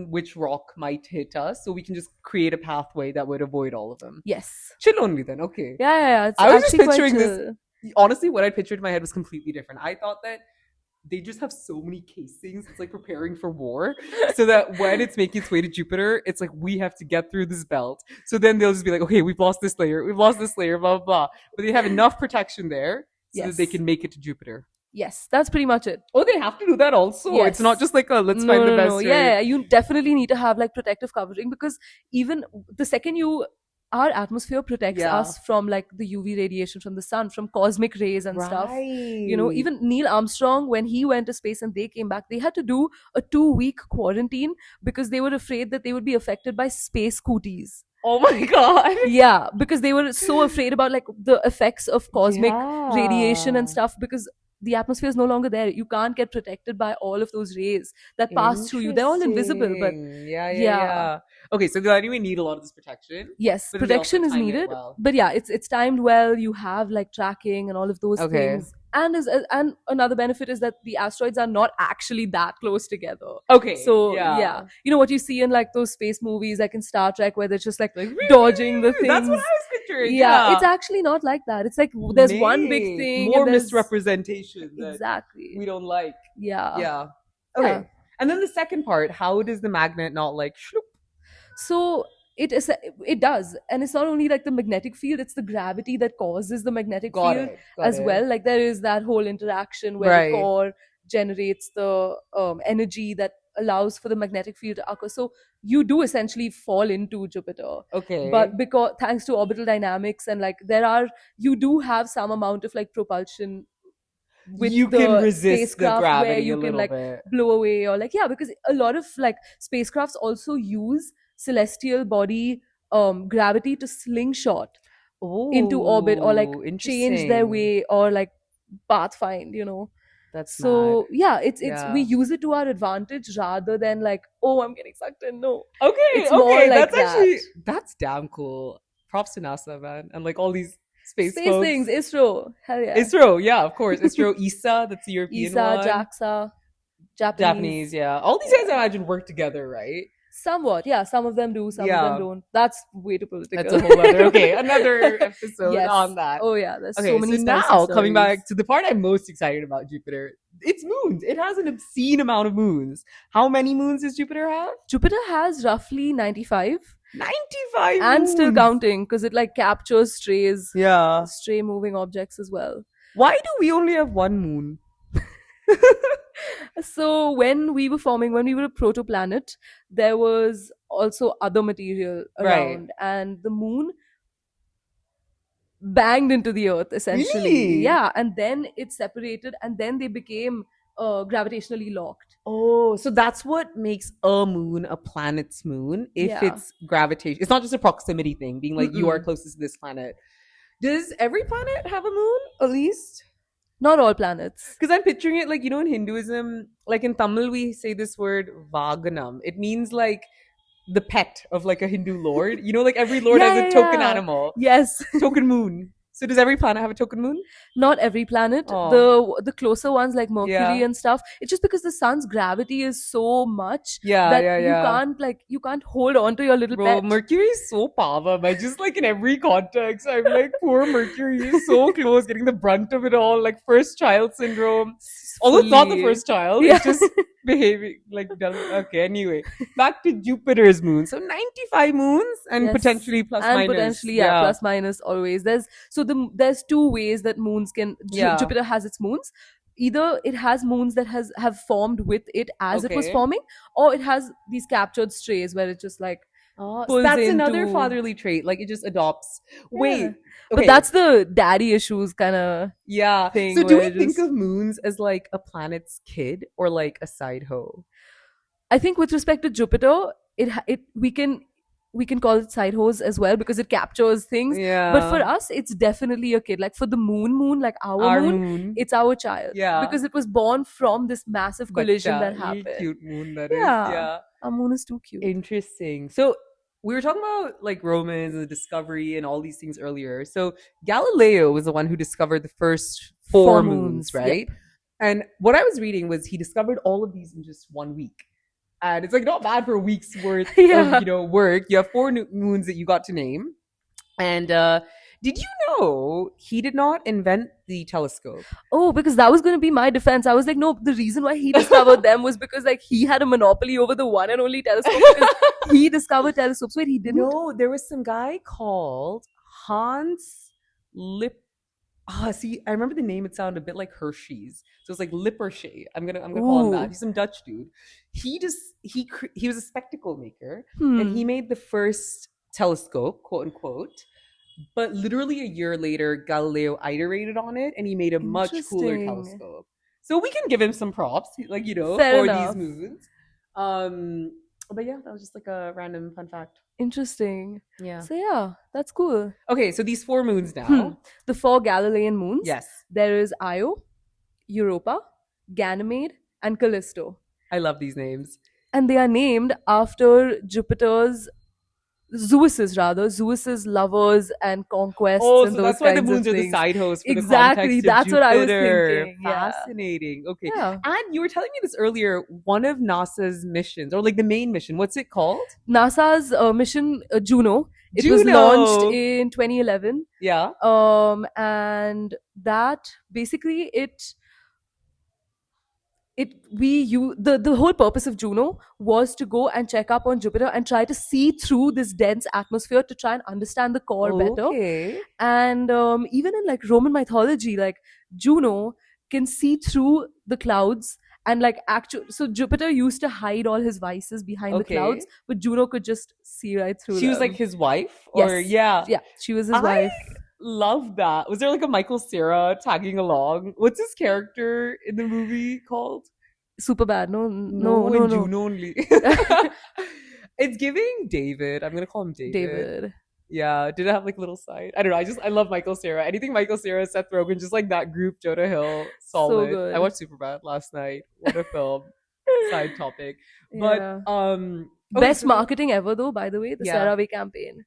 which rock might hit us, so we can just create a pathway that would avoid all of them. yes. Chill only then, okay. Yeah. It's I was just actually quite picturing this. chill. Honestly, what I pictured in my head was completely different. I thought that they just have so many casings. It's like preparing for war, so that when it's making its way to Jupiter, it's like we have to get through this belt. So then they'll just be like, okay, we've lost this layer, blah blah blah. But they have enough protection there so that they Yes. can make it to Jupiter. Yes, that's pretty much it. Oh, they have to do that also. Yes. It's not just like a let's find the best way. Yeah, you definitely need to have like protective covering because even the second our atmosphere protects Yeah. us from like the UV radiation from the sun, from cosmic rays and stuff. Even Neil Armstrong, when he went to space and they came back, they had to do a 2-week quarantine because they were afraid that they would be affected by space cooties. Oh my god. Yeah, because they were so afraid about like the effects of cosmic Yeah. radiation and stuff because the atmosphere is no longer there. You can't get protected by all of those rays that pass through you. They're all invisible, but Interesting. Yeah. Okay, so they anyway need a lot of this protection. yes, But then they also protection is time it needed. well. But yeah, it's timed well. You have like tracking and all of those Okay. things. And another benefit is that the asteroids are not actually that close together. Okay. So yeah. you know what you see in like those space movies, like in Star Trek, where they're just like dodging the things. That's what I was picturing. Yeah, it's actually not like that. It's like there's one big Mate, thing. more and there's- misrepresentation that Exactly. we don't like. Yeah. Yeah. Okay. Yeah. And then the second part, how does the magnet not like shloop? So it does, and it's not only like the magnetic field; it's the gravity that causes the magnetic field as well. Like there is that whole interaction where Right. the core generates the energy that allows for the magnetic field to occur. So you do essentially fall into Jupiter. Okay. But because thanks to orbital dynamics and like you do have some amount of like propulsion. with you the can resist the spacecraft where gravity you a can little like bit. blow away, or like, yeah, because a lot of like spacecrafts also use celestial body gravity to slingshot into orbit, or like Oh, change their interesting. way, or like pathfind, That's mad. so yeah, it's we Yeah. use it to our advantage rather than like, oh, I'm getting sucked in. No, Okay, it's more like that's that. actually that's damn cool. Props to NASA, man, and like all these space Space folks. things, ISRO, hell yeah. ISRO, yeah, of course. ISRO, ESA, that's the European ESA, one. JAXA, Japanese, yeah. All these guys, I imagine, work together, right? somewhat, yeah, some of them do, some of them Yeah. don't. That's way too political. That's a whole other, okay, another episode Yes. on that. Oh yeah, there's Okay, so many so spicy now coming stories. back to the part I'm most excited about Jupiter, it's moons. It has an obscene amount of moons. How many moons does Jupiter have? Jupiter has roughly 95 95 and moons. still counting, because it like captures Yeah. stray moving objects as well. Why do we only have one moon? So when we were a protoplanet, there was also other material Right. around, and the moon banged into the earth essentially. Really? Yeah, and then it separated, and then they became gravitationally locked. Oh, so that's what makes a moon a planet's moon. If Yeah. it's gravitation, it's not just a proximity thing, being like you are Mm-mm. closest to this planet. Does every planet have a moon, at least? Not all planets. Because I'm picturing it like, in Hinduism, like in Tamil, we say this word vaganam. It means like the pet of like a Hindu lord. Like every lord Yeah, has a yeah, token yeah. animal, Yes. token moon. So does every planet have a token moon? Not every planet. Oh. The closer ones like Mercury Yeah. and stuff. It's just because the sun's gravity is so much Yeah, that yeah. you can't hold on to your little Bro, pet. Mercury is so power. I just like in every context, I'm like, poor Mercury is so close, getting the brunt of it all, like first child syndrome. Although it's not the Fully. first child, Yeah. it's just behaving like okay. Anyway, back to Jupiter's moon. So 95 moons and Yes. potentially plus and minus. potentially plus minus always. There's two ways that moons can Yeah. Jupiter has its moons. Either it has moons that have formed with it as it was Okay. forming, or it has these captured strays where it just like Oh, so pulls that's another into- fatherly trait. Like it just adopts. Wait, Yeah. okay. But that's the daddy issues kind of yeah. thing So do we where think just- of moons as like a planet's kid or like a side hoe? I think with respect to Jupiter, we can call it side hose as well, because it captures things. Yeah. But for us, it's definitely a kid. Like for the moon, like our moon, it's our child. Yeah. Because it was born from this massive collision that Bacha, happened. cute moon that is. Yeah. Yeah. Our moon is too cute. Interesting. So we were talking about like Romans and the discovery and all these things earlier. So Galileo was the one who discovered the first four moons, right? Yep. And what I was reading was he discovered all of these in just 1 week. And it's like not bad for a week's worth Yeah. of work. You have four moons that you got to name. And did you know he did not invent the telescope? Oh, because that was going to be my defense. I was like, no, the reason why he discovered them was because like he had a monopoly over the one and only telescope, because he discovered telescopes. Wait, he didn't? No, there was some guy called Hans Lip. See, I remember the name. It sounded a bit like Hershey's, so it's like Lippershey. I'm gonna call him that. Ooh. He's some Dutch dude. He was a spectacle maker, Hmm. and he made the first telescope, quote unquote. But literally a year later, Galileo iterated on it, and he made a much cooler Interesting. telescope. So we can give him some props, like Fair for enough. these moons. But yeah, that was just like a random fun fact. Interesting. Yeah. So yeah, that's cool. Okay, so these four moons now. The 4 Galilean moons. Yes, There is Io, Europa, Ganymede, and Callisto. I love these names. And they are named after Zeus's lovers and conquests Oh, and so those that's why the kinds of moons are the things. side hosts for Exactly, the context of that's what I was Jupiter. thinking, yeah. Fascinating. Okay. Yeah. And you were telling me this earlier, one of NASA's missions, or like the main mission, what's it called? NASA's mission Juno. It was Juno. launched in 2011. Yeah. And that basically the whole purpose of Juno was to go and check up on Jupiter and try to see through this dense atmosphere to try and understand the core better. Okay. And even in like Roman mythology, like Juno can see through the clouds, and like so Jupiter used to hide all his vices behind the clouds, but Juno could just see right through She was them. like his wife? Or Yes. yeah. Yeah, she was his wife. love that. Was there like a Michael Cera tagging along? What's his character in the movie called? Super bad. No. in Juno only. It's giving David. I'm gonna call him David. Yeah, did it have like a little side? I don't know. I love Michael Cera. Anything Michael Cera, Seth Rogen, just like that group, Jonah Hill, solid. good. I watched Superbad last night. What a film. Side topic. Yeah. But Best marketing ever though, by the way, the Yeah. CeraVe campaign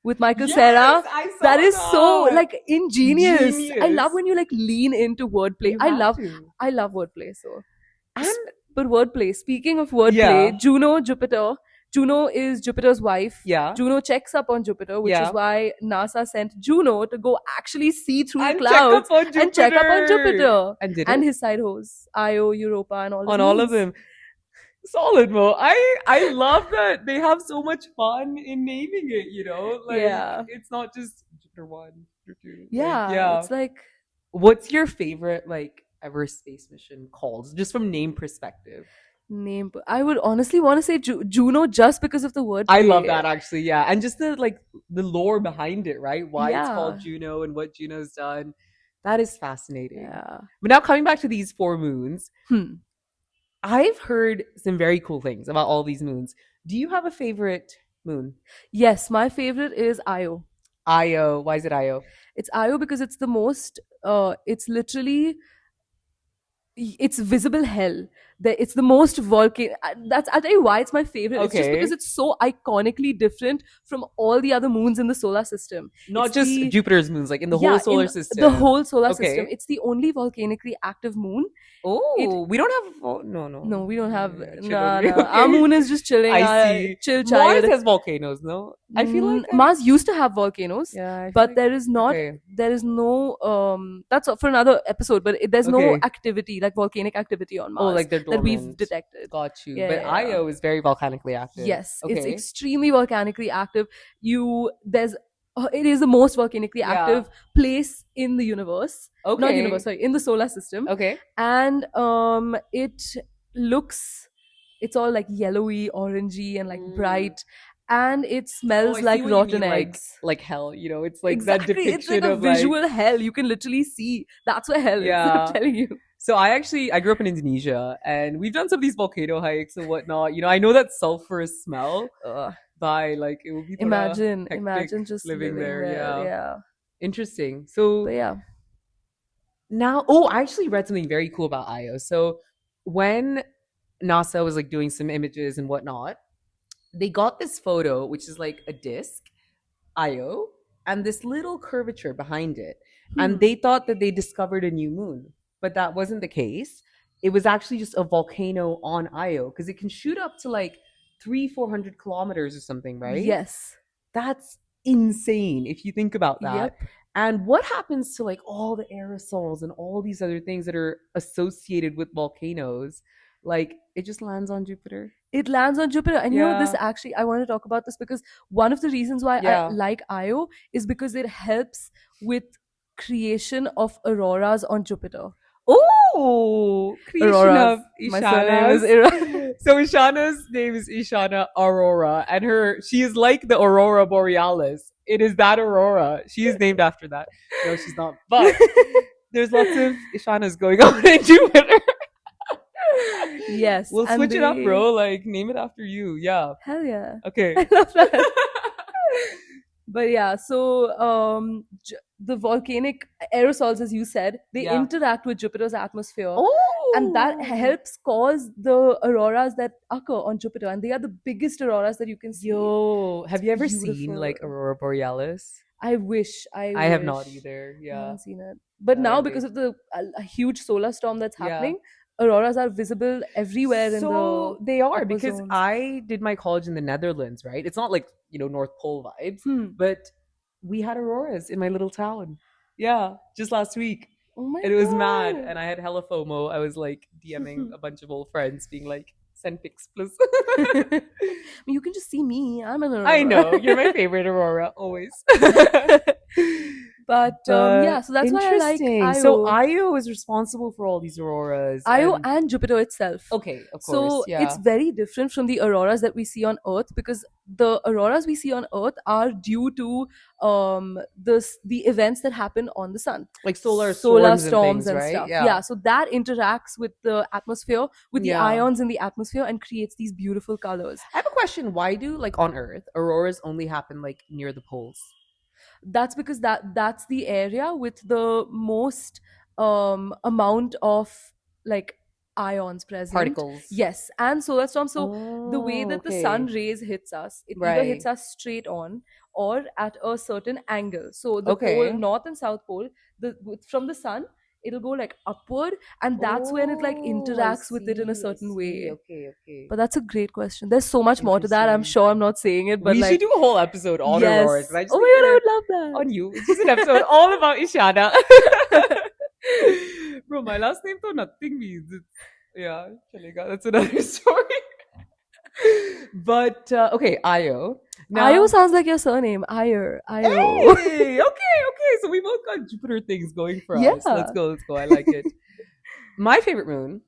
with Michael Yes, Cera. I saw That is so that. like ingenious. I Genius. love when you like lean into wordplay. You I have love to. wordplay. So And but wordplay. Speaking of wordplay, Yeah. Juno, Jupiter. Juno is Jupiter's wife. yeah. Juno checks up on Jupiter, which Yeah. is why NASA sent Juno to go actually see through And the clouds check up on Jupiter. and check up on Jupiter And did and it? his side hosts, Io, Europa, and all. On all of them. Solid, Mo. I love that they have so much fun in naming it, you know? Like Yeah. it's not just Jupiter 1, Jupiter 2. Yeah, it's like What's your favorite like ever space mission called? Just from name perspective. name. I would honestly want to say Juno just because of the word. I love that actually, yeah. And just the like the lore behind it, right? Why it's Yeah. called Juno and what Juno's done. That is fascinating. Yeah. But now coming back to these 4 moons, I've heard some very cool things about all these moons. Do you have a favorite moon? Yes, my favorite is Io. Io. Why is it Io? It's Io because it's the most. It's literally. It's visible hell. It's the most volcano. I'll tell you why it's my favorite. It's just Okay. because it's so iconically different from all the other moons in the solar system. Not It's just the- Jupiter's moons, like in the Yeah, whole solar in system. The whole solar Okay. system. It's the only volcanically active moon. Oh, we don't have. No. No, we don't have. Yeah, chill Nah, on me. nah. Our Okay. moon is just chilling. I see. Chill Mars child. has volcanoes, no? I feel like Mars used to have volcanoes, Yeah, I feel but like- there is not. Okay. There is no. That's for another episode. But there's no Okay. activity like volcanic activity on Mars Oh, like they're that we've dormant. detected. Got you. Yeah, But yeah, Io is very volcanically active. Yes, it's Okay. extremely volcanically active. It is the most volcanically Yeah. active place in the universe. Okay. Not universe, sorry, in the solar system. Okay. And it looks, it's all like yellowy, orangey, and like bright, and it smells Oh, I like see what you rotten mean, eggs. Like hell, you know, it's like Exactly, that depiction it's like a of like. visual hell. You can literally see. That's where hell is. Yeah. I'm telling you. So I grew up in Indonesia, and we've done some of these volcano hikes and whatnot. You know, I know that sulfurous smell by like it would be. Imagine hectic just living living there, there. yeah. Interesting. So But yeah. now, I actually read something very cool about Io. So when NASA was like doing some images and whatnot, they got this photo, which is like a disc, Io, and this little curvature behind it. And they thought that they discovered a new moon, but that wasn't the case. It was actually just a volcano on Io because it can shoot up to like 300-400 kilometers or something, right? Yes. That's insane if you think about that. Yep. And what happens to like all the aerosols and all these other things that are associated with volcanoes? Like it just lands on Jupiter. It lands on Jupiter. And you know, this Yeah. actually, I want to talk about this because one of the reasons why Yeah. I like Io is because it helps with creation of auroras on Jupiter. Oh, creation Auroras. of My surname is Eshaana's. So Eshaana's name is Eshaana Aurora, and she is like the Aurora Borealis. It is that Aurora. She is named after that. No, she's not. But there's lots of Ishaanas going on in Jupiter. Yes. We'll and switch it up, bro. Like name it after you. Yeah. Hell yeah. Okay. I love that. But yeah, so the volcanic aerosols, as you said, they Yeah. interact with Jupiter's atmosphere. Oh, And that helps cause the auroras that occur on Jupiter. And they are the biggest auroras that you can see. Yo, have you ever seen beautiful. like Aurora Borealis? I wish. I have not wish. either. I Yeah. haven't seen it. But Yeah, now, they- because of the a huge solar storm that's Yeah. happening, auroras are visible everywhere in So the. they are upper because zones. I did my college in the Netherlands, right? It's not like, North Pole vibes, but we had auroras in my little town. Yeah, just last week. Oh my And it was mad. God. And I had hella FOMO. I was like DMing a bunch of old friends being like, send pics, please. I mean, you can just see me. I'm an aurora. I know. You're my favorite Aurora, always. But yeah, so that's why I like interesting. Io. So Io is responsible for all these auroras. Io and Jupiter itself. Okay, of course. So yeah. it's very different from the auroras that we see on Earth, because the auroras we see on Earth are due to the events that happen on the sun, like solar storms storms and right? stuff. Yeah. So that interacts with the atmosphere, with the Yeah. ions in the atmosphere, and creates these beautiful colors. I have a question. Why do like on Earth auroras only happen like near the poles? That's because that's the area with the most amount of like ions present, Particles. yes, and solar storms. So the way that the sun okay. rays hits us, it either Right. hits us straight on or at a certain angle. So the Okay. pole, north and south pole, from the sun, it'll go like upward, and that's when it like Oh, I interacts with it in a see, I certain way. see. Okay. But that's a great question. There's so much more to that. I'm Interesting. sure I'm not saying it, but we like, should do a whole episode on yes. auroras. But I just Oh think my god, I we're- would love that. on you. It's just an episode all about Eshaana. Bro, my last name though nothing means. Yeah, chalega. That's another story. But okay, Io. Io sounds like your surname. Io. Hey, okay. So we both got Jupiter things going for us. Yeah. Let's go. I like it. My favorite moon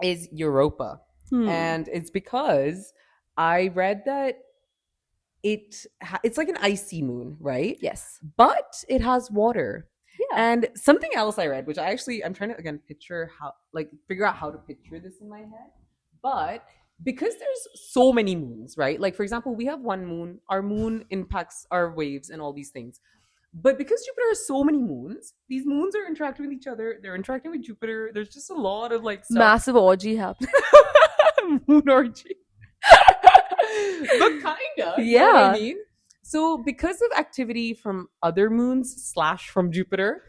is Europa. And it's because I read that it's like an icy moon, right? Yes. But it has water. Yeah. And something else I read, which I'm trying to again figure out how to picture this in my head. But because there's so many moons, right? Like for example, we have one moon. Our moon impacts our waves and all these things. But because Jupiter has so many moons, these moons are interacting with each other. They're interacting with Jupiter. There's just a lot of like stuff. Massive orgy happening. Moon orgy. But kinda. You know what I mean? So because of activity from other moons / from Jupiter,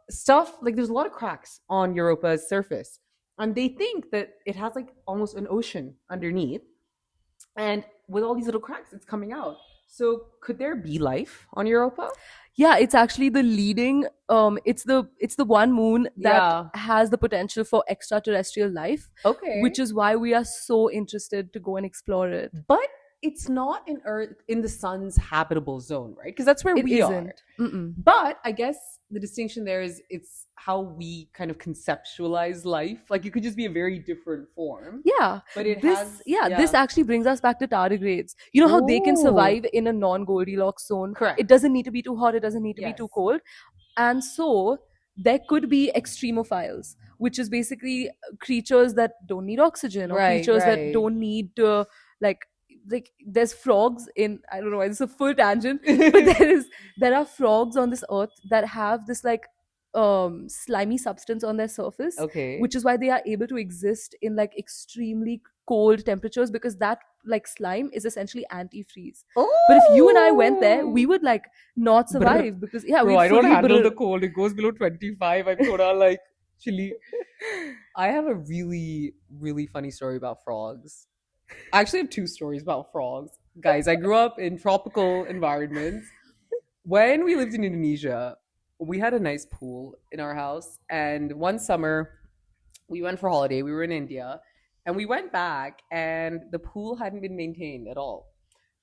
stuff like there's a lot of cracks on Europa's surface. And they think that it has like almost an ocean underneath. And with all these little cracks, it's coming out. So could there be life on Europa? Yeah, it's actually the leading it's the one moon that has the potential for extraterrestrial life. Okay. Which is why we are so interested to go and explore it. But it's not in the sun's habitable zone, right? Because that's where we isn't. are. Mm-mm. But I guess the distinction there is it's how we kind of conceptualize life. Like it could just be a very different form. Yeah. But this actually brings us back to tardigrades. You know how they can survive in a non-Goldilocks zone? Correct. It doesn't need to be too hot, it doesn't need to be too cold. And so there could be extremophiles, which is basically creatures that don't need oxygen, or creatures that don't need to like there's frogs in, I don't know why this is a full tangent, but there are frogs on this earth that have this like slimy substance on their surface, which is why they are able to exist in like extremely cold temperatures, because that like slime is essentially antifreeze. But if you and I went there, we would like not survive because I don't handle the cold. It goes below 25. I'm sort of like chilly. I have a really, really funny story about frogs. I actually have 2 stories about frogs. Guys, I grew up in tropical environments. When we lived in Indonesia, we had a nice pool in our house. And one summer, we went for holiday. We were in India. And we went back, and the pool hadn't been maintained at all.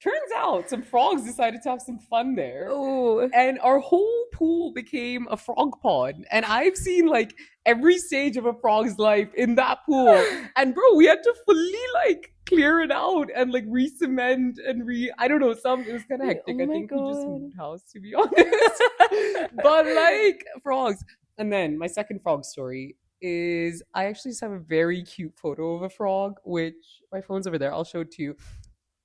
Turns out some frogs decided to have some fun there. Oh. And our whole pool became a frog pond. And I've seen like every stage of a frog's life in that pool. And bro, we had to fully like clear it out and like re-cement and I don't know, it was kind of hectic. I think we just moved house, to be honest. But like frogs. And then my second frog story is I actually just have a very cute photo of a frog, which my phone's over there. I'll show it to you.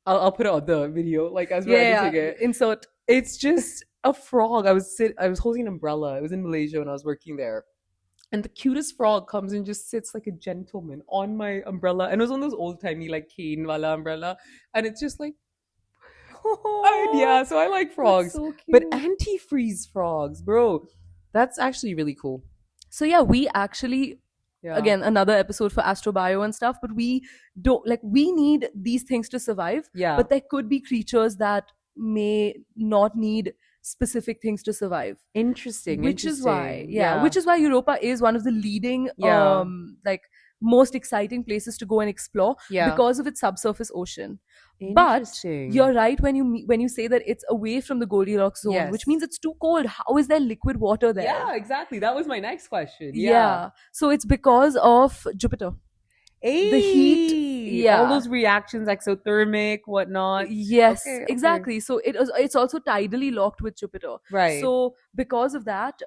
I'll put it on the video, like as we're editing it. Insert. It's just a frog. I was holding an umbrella. I was in Malaysia when I was working there. And the cutest frog comes and just sits like a gentleman on my umbrella. And it was one of those old-timey like cane wala umbrella. And it's just like, so I like frogs. So but antifreeze frogs, bro, that's actually really cool. So yeah, we actually, again, another episode for astrobio and stuff, but we need these things to survive. But there could be creatures that may not need specific things to survive. Interesting. Which is why Europa is one of the leading most exciting places to go and explore Yeah. because of its subsurface ocean. But Interesting. you're right when you say that it's away from the Goldilocks zone, which Yes. means it's too cold. How is there liquid water there? Yeah, exactly. That was my next question. Yeah. So it's because of Jupiter. The heat, All yeah. those reactions, exothermic, whatnot. Yes, Okay, okay. exactly. So it's also tidally locked with Jupiter. Right. So because of that,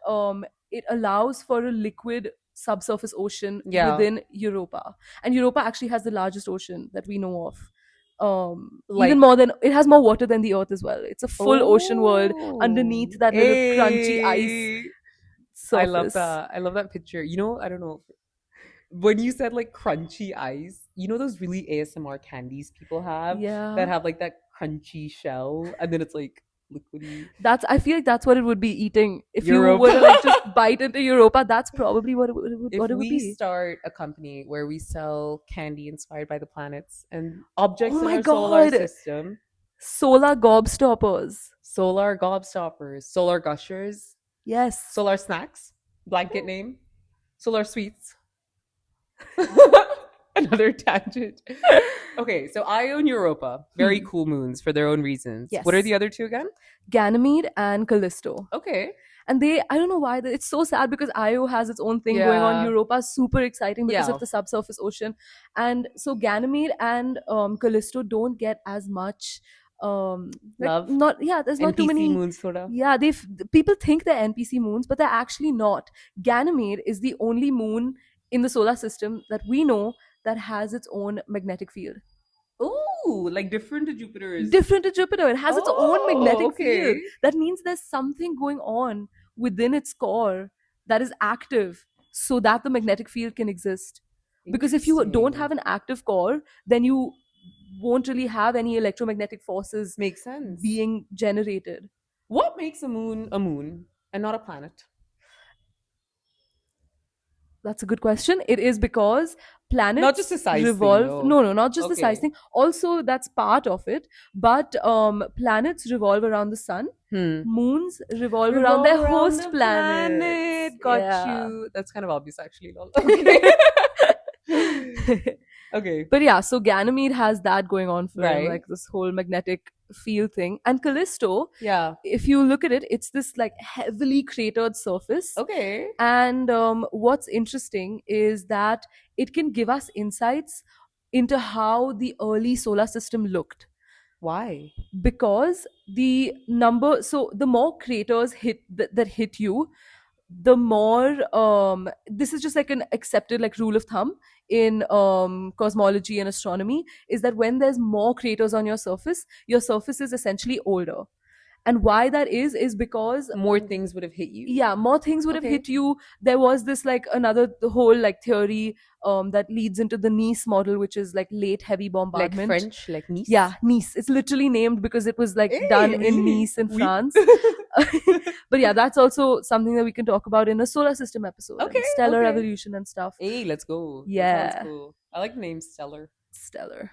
it allows for a liquid subsurface ocean Yeah. within Europa. And Europa actually has the largest ocean that we know of. Like- Even more than it has more water than the Earth as well. It's a full ocean world underneath that little crunchy ice Hey. surface. I love that. I love that picture. You know, I don't know. When you said like crunchy ice, you know those really ASMR candies people have Yeah. that have like that crunchy shell and then it's like liquidy. I feel like that's what it would be eating. If Europa. you were to like just bite into Europa, that's probably what it would If we be. start a company where we sell candy inspired by the planets and objects Oh in my our solar God. system, Solar gobstoppers. solar gobstoppers, solar gushers, Yes. solar snacks, blanket name, solar sweets. Another tangent. Okay, so Io and Europa, very cool moons for their own reasons. Yes. What are the other two again? Ganymede and Callisto. Okay. And I don't know why, it's so sad because Io has its own thing going on. Yeah. Europa is super exciting because Yeah. of the subsurface ocean. And so Ganymede and Callisto don't get as much Love? there's not too NPC many moons, thoda. Yeah, people think they're NPC moons, but they're actually not. Ganymede is the only moon in the solar system that we know that has its own magnetic field. Ooh, like different to Jupiter's. Different to Jupiter. It has its own magnetic field. okay. That means there's something going on within its core that is active so that the magnetic field can exist. Because if you don't have an active core, then you won't really have any electromagnetic forces Makes sense. being generated. What makes a moon and not a planet? That's a good question. It is because planets Not just the size thing, revolve. though. No, not just the Okay. size thing. Also, that's part of it. But planets revolve around the sun. Moons revolve around their host the planets. Got Yeah. you. That's kind of obvious, actually. Okay. Okay. But yeah, so Ganymede has that going on for him, Right. like this whole magnetic field thing. And Callisto, Yeah. if you look at it, it's this like heavily cratered surface. Okay. And what's interesting is that it can give us insights into how the early solar system looked. Why? Because the more craters that hit you, the more this is just like an accepted like rule of thumb in cosmology and astronomy, is that when there's more craters on your surface is essentially older. And why that is because More things would have hit you. yeah, more things would have Okay. hit you. There was this like the whole like theory that leads into the Nice model, which is like late heavy Like bombardment. French, like Nice. Yeah, Nice. It's literally named because it was like Hey, done in really? Nice in Oui. France. But yeah, that's also something that we can talk about in a solar system episode. and Okay, stellar okay. evolution and stuff. Hey, let's go. That Yeah. sounds cool. I like the name Stellar. Stellar.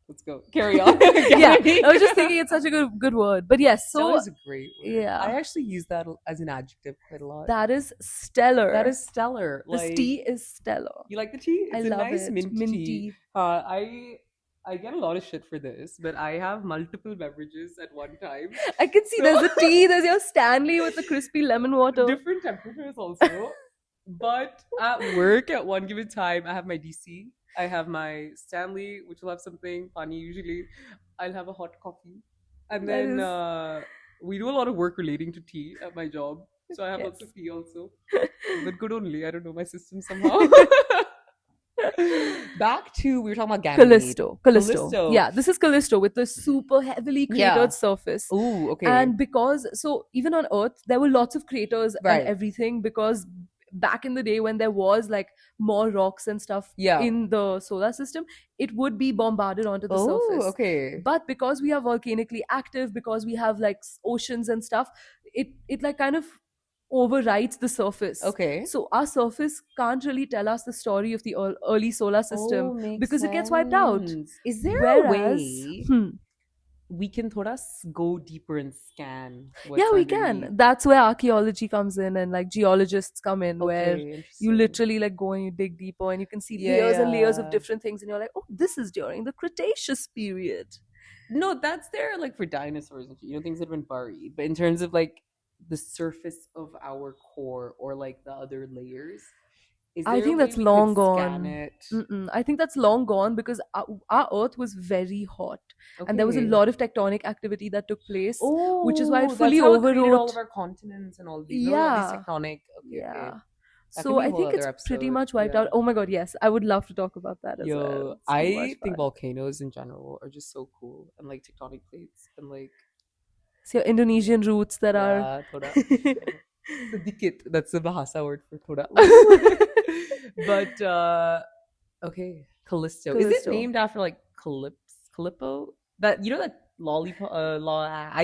Let's go. Carry on. Yeah, I was just thinking it's such a good word. But yes, Stellar so is a great word. yeah. I actually use that as an adjective quite a lot. that is stellar. That is stellar. This Like, tea is stellar. you like the tea? It's I a love nice it. mint Mint tea. tea. I get a lot of shit for this, but I have multiple beverages at one time. I can see there's a tea, there's your Stanley with the crispy lemon water. Different temperatures also. But at work at one given time, I have my DC. I have my Stanley, which will have something funny usually. I'll have a hot coffee. And That then is- we do a lot of work relating to tea at my job. So I have lots Yes. of tea also. But good only. I don't know my system somehow. Back to, we were talking about Ganymede. Callisto. Yeah, this is Callisto with the super heavily cratered Yeah. surface. Ooh, okay. And because, so even on Earth, there were lots of craters Right. and everything, because back in the day when there was like more rocks and stuff Yeah. in the solar system, it would be bombarded onto the oh, surface. okay. But because we are volcanically active, because we have like oceans and stuff, it like kind of overwrites the surface. Okay. So our surface can't really tell us the story of the early solar system Oh, makes because it gets wiped out. sense. Is there a Whereas, way we can thoda go deeper and scan what's Yeah, we underneath. can. That's where archaeology comes in, and like geologists come in, where Okay, you interesting. literally like go and you dig deeper and you can see Yeah, layers and layers of yeah. different things, and you're like, oh, this is during the Cretaceous period. No, that's there like for dinosaurs and shit, things that have been buried. But in terms of like the surface of our core or like the other layers, is there I a think way that's we long could scan gone. it? I think that's long gone because our Earth was very hot, and there was a Okay. lot of tectonic activity that took place, Oh, which is why it that's fully how it created all overwrote. of our continents and all these. No, all these Yeah, tectonic. Okay, okay. yeah. That can So be a I whole think other it's pretty episode. much wiped Yeah. out. Oh my god, yes, I would love to talk about that as Yo, well. It's too much I think fun. volcanoes in general are just so cool, and like tectonic plates and like So your Indonesian roots that are. yeah, thoda. Sedikit. That's the Bahasa word for thoda. But okay, Callisto. Is it Callisto. named after like Calippo? That that lollipop,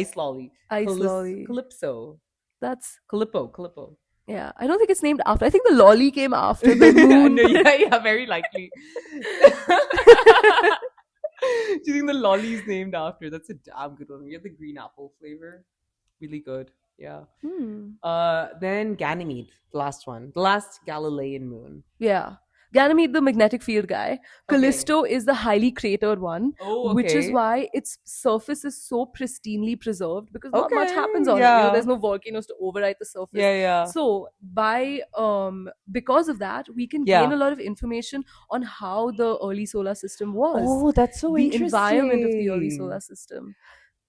ice lolly. Ice lolly. Calypso. That's Calippo. yeah. I don't think it's named after. I think the lolly came after the moon. No, yeah, very likely. Do you think the lolly is named after? That's a damn good one. We have the green apple flavor. Really good. Yeah. Then Ganymede, the last one. The last Galilean moon. Yeah. Ganymede, the magnetic field guy. Callisto is the highly cratered one, Oh, which is okay. why its surface is so pristinely preserved because not much Okay, happens on it. yeah. There's no volcanoes to override the surface. Yeah. So by because of that, we can Yeah. gain a lot of information on how the early solar system was. Oh, that's so the interesting. environment of the early solar system.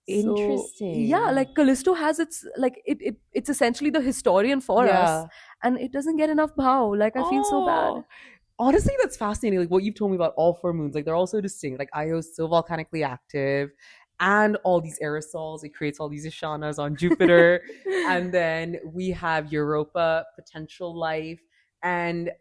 Interesting. Yeah, like Callisto has its like it's essentially the historian for us, and it doesn't get enough bow. Like I feel so bad. Oh. Honestly, that's fascinating. Like what you've told me about all four moons, like they're all so distinct. Like Io is so volcanically active, and all these aerosols. It creates all these Eshaanas on Jupiter, and then we have Europa, potential life, and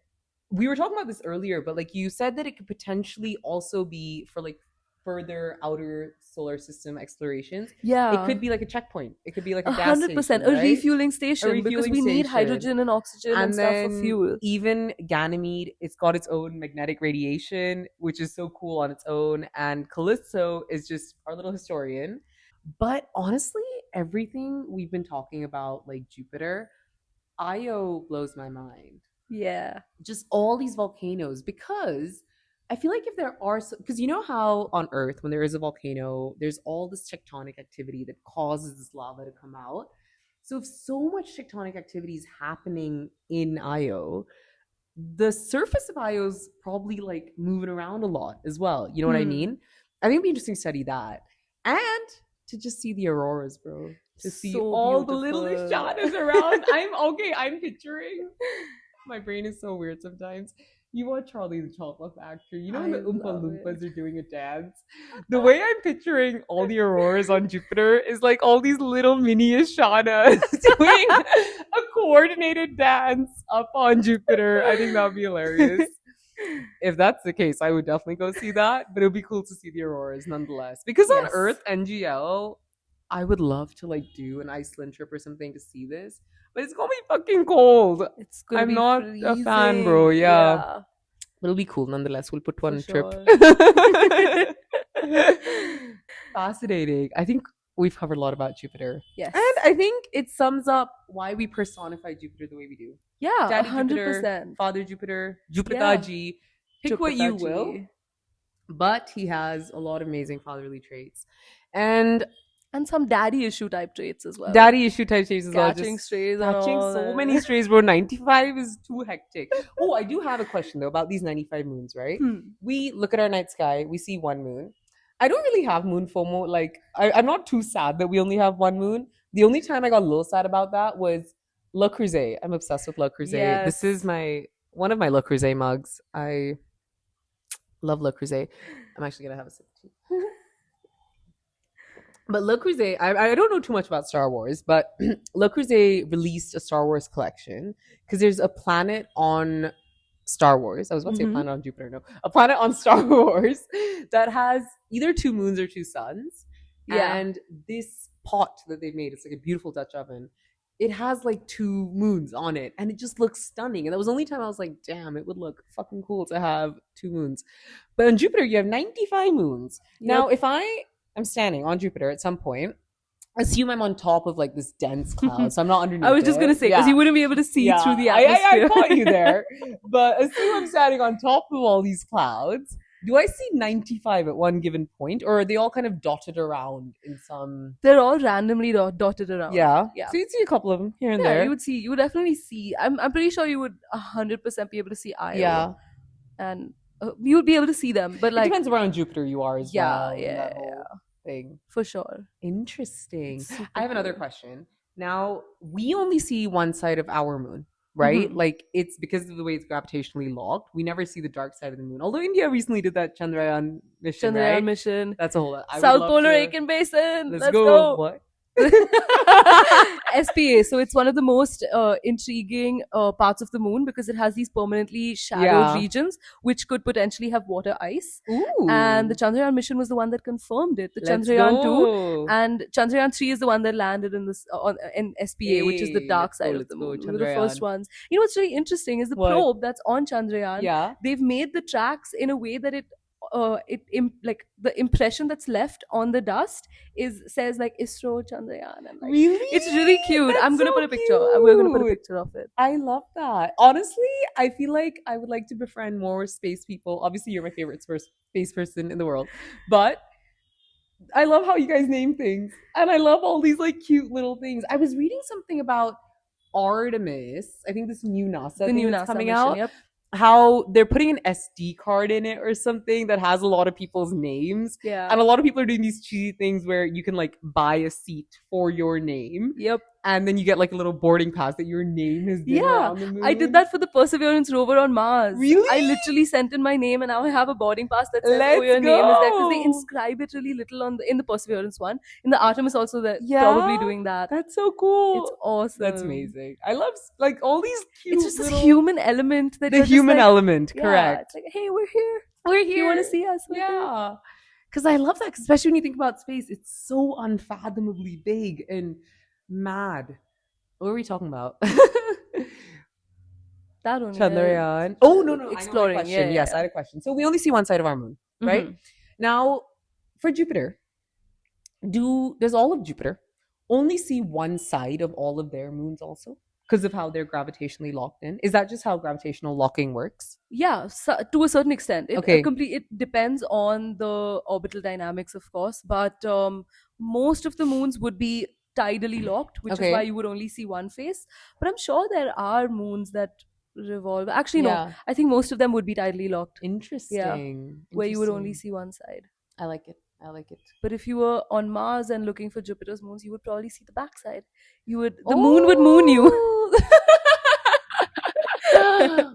we were talking about this earlier. But like you said that it could potentially also be for like further outer solar system explorations. Yeah, it could be like a checkpoint. It could be like a gas 100%, station, a right? refueling station, because refueling we need station. hydrogen and oxygen and stuff for then fuel. Even Ganymede, it's got its own magnetic radiation, which is so cool on its own. And Callisto is just our little historian. But honestly, everything we've been talking about, like Jupiter, Io blows my mind. Yeah. Just all these volcanoes, because I feel like if there are, because you know how on Earth, when there is a volcano, there's all this tectonic activity that causes this lava to come out. So if so much tectonic activity is happening in Io, the surface of Io's probably like moving around a lot as well. You know what I mean? I think it'd be interesting to study that. And to just see the auroras, bro. To see So all the little beautiful. Eshaanas around. I'm picturing. My brain is so weird sometimes. You watch Charlie the Chocolate Factory. You know when the I Oompa love Loompas it. are doing a dance? The way I'm picturing all the auroras on Jupiter is like all these little mini Eshaanas doing a coordinated dance up on Jupiter. I think that would be hilarious. If that's the case, I would definitely go see that. But it would be cool to see the auroras nonetheless. Because on Yes. Earth, NGL, I would love to like do an Iceland trip or something to see this. But it's gonna be fucking cold. It's gonna I'm be not a fan, bro. freezing. Yeah. But it'll be cool nonetheless. We'll put one For trip. Fascinating. I think we've covered a lot about Jupiter. Yes. And I think it sums up why we personify Jupiter the way we do. Yeah, Daddy 100%. Jupiter, Father Jupiter, Jupiter Yeah. G. Pick what you will. Jupiter. But he has a lot of amazing fatherly traits. And Some daddy issue type traits as well. daddy issue type traits as well. Catching Just strays and catching all so that. many strays, bro. 95 is too hectic. Oh, I do have a question though about these 95 moons, right? We look at our night sky, we see one moon. I don't really have moon FOMO. Like, I'm not too sad that we only have one moon. The only time I got a little sad about that was Le Creuset. I'm obsessed with Le Creuset. Yes. This is one of my Le Creuset mugs. I love Le Creuset. I'm actually gonna have a sip too. But Le Creuset, I don't know too much about Star Wars, but Le Creuset released a Star Wars collection because there's a planet on Star Wars. I was about to say a planet on Jupiter. No, a planet on Star Wars that has either two moons or two suns. Yeah. And this pot that they've made, it's like a beautiful Dutch oven. It has like two moons on it, and it just looks stunning. And that was the only time I was like, damn, it would look fucking cool to have two moons. But on Jupiter, you have 95 moons. Now, if I I'm standing on Jupiter at some point. Assume I'm on top of like this dense cloud, so I'm not underneath. I was just gonna say, because you wouldn't be able to see through the I atmosphere. caught you there. But assume I'm standing on top of all these clouds. Do I see 95 at one given point, or are they all kind of dotted around in some? They're all randomly dotted around. Yeah. Yeah. So you'd see a couple of them here and Yeah, there. you would definitely see. I'm pretty sure you would 100% be able to see Io. Yeah. And you would be able to see them, but It like depends where on Jupiter you are as well. yeah, that whole thing. for sure. Interesting. Super I have another cool. question. Now, we only see one side of our moon, right? Mhm. Like, it's because of the way it's gravitationally locked. We never see the dark side of the moon. Although India recently did that Chandrayaan mission, Chandrayaan right? mission. That's a whole lot. I would South love Polar to- Aitken Basin. Let's Let's go. go. What? SPA. So it's one of the most intriguing parts of the moon because it has these permanently shadowed Yeah. regions which could potentially have water ice. Ooh. And the Chandrayaan mission was the one that confirmed it. The Let's Chandrayaan 2 go. and Chandrayaan 3 is the one that landed in this in SPA, which is the Hey, dark let's go, side of let's the go, moon. They were the first Chandrayaan. ones. You know what's really interesting is the What? probe that's on Chandrayaan. Yeah. They've made the tracks in a way that like the impression that's left on the dust says like ISRO Chandrayaan, and like Really? it's really cute. That's I'm gonna so put a picture. We're gonna put a cute. picture of it. I love that. Honestly, I feel like I would like to befriend more space people. Obviously, you're my favorite space person in the world, but I love how you guys name things, and I love all these like cute little things. I was reading something about Artemis. I think this new NASA The thing new that's NASA coming mission. out. Yep. How they're putting an SD card in it or something that has a lot of people's names. Yeah. And a lot of people are doing these cheesy things where you can like buy a seat for your name. Yep. And then you get like a little boarding pass that your name has been Yeah, around the moon. I did that for the Perseverance rover on Mars. Really? I literally sent in my name, and now I have a boarding pass that says, Let's "Oh, your name is there," because they go. inscribe it really little in the Perseverance one. In the Artemis also, they're Yeah? probably doing that. That's so cool. It's awesome. That's amazing. I love like all these cute It's just this little... human element that the you're just human like, element, yeah, correct. It's like, hey, we're here. We're If you want to see us? We're here. Yeah. Because I love that, 'cause especially when you think about space, it's so unfathomably big and mad. What were we talking about? That one. Chandrayaan. Oh, no. Exploring. I know my question. Yeah, Yes, yeah. I had a question. So we only see one side of our moon, right? Mhm. Now, for Jupiter, does all of Jupiter only see one side of all of their moons also? Because of how they're gravitationally locked in? Is that just how gravitational locking works? Yeah, so, to a certain extent. Okay. It depends on the orbital dynamics, of course, but most of the moons would be tidally locked, which Okay. is why you would only see one face. But I'm sure there are moons that revolve. Actually, no. Yeah. I think most of them would be tidally locked, Interesting. where you would only Interesting. see one side. I like it. I like it. But if you were on Mars and looking for Jupiter's moons, you would probably see the backside. The moon would moon you.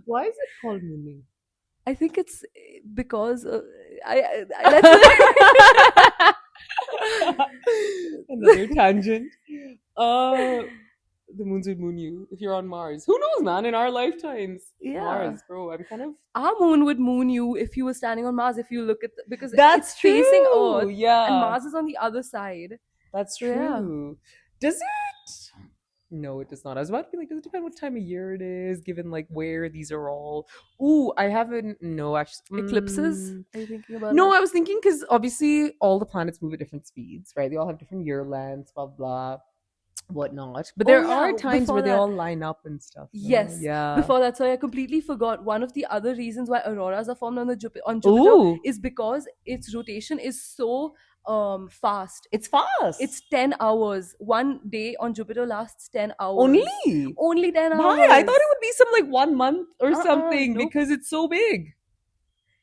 Why is it called mooning? I think it's because that's Another tangent. The moons would moon you if you're on Mars. Who knows, man? In our lifetimes, Yeah. Mars, bro. I'm kind of. our moon would moon you if you were standing on Mars. If you look at because That's it's facing true. Earth, Yeah, and Mars is on the other side. that's So, yeah. true. Does it? No, it does not. I was about to be like, does it depend what time of year it is, given like where these are all? Ooh, I haven't. No, actually, Eclipses? Are you thinking about No, that? I was thinking because obviously all the planets move at different speeds, right? They all have different year lengths, blah blah, whatnot. But there yeah, are times before where they that- all line up and stuff. no? Yes. Yeah. Before that, sorry, I completely forgot. One of the other reasons why auroras are formed on Jupiter Ooh, is because its rotation is so fast. it's fast. It's 10 hours. One day on Jupiter lasts 10 hours. only. 10 hours. Why? I thought it would be some like 1 month or something nope. because it's so big.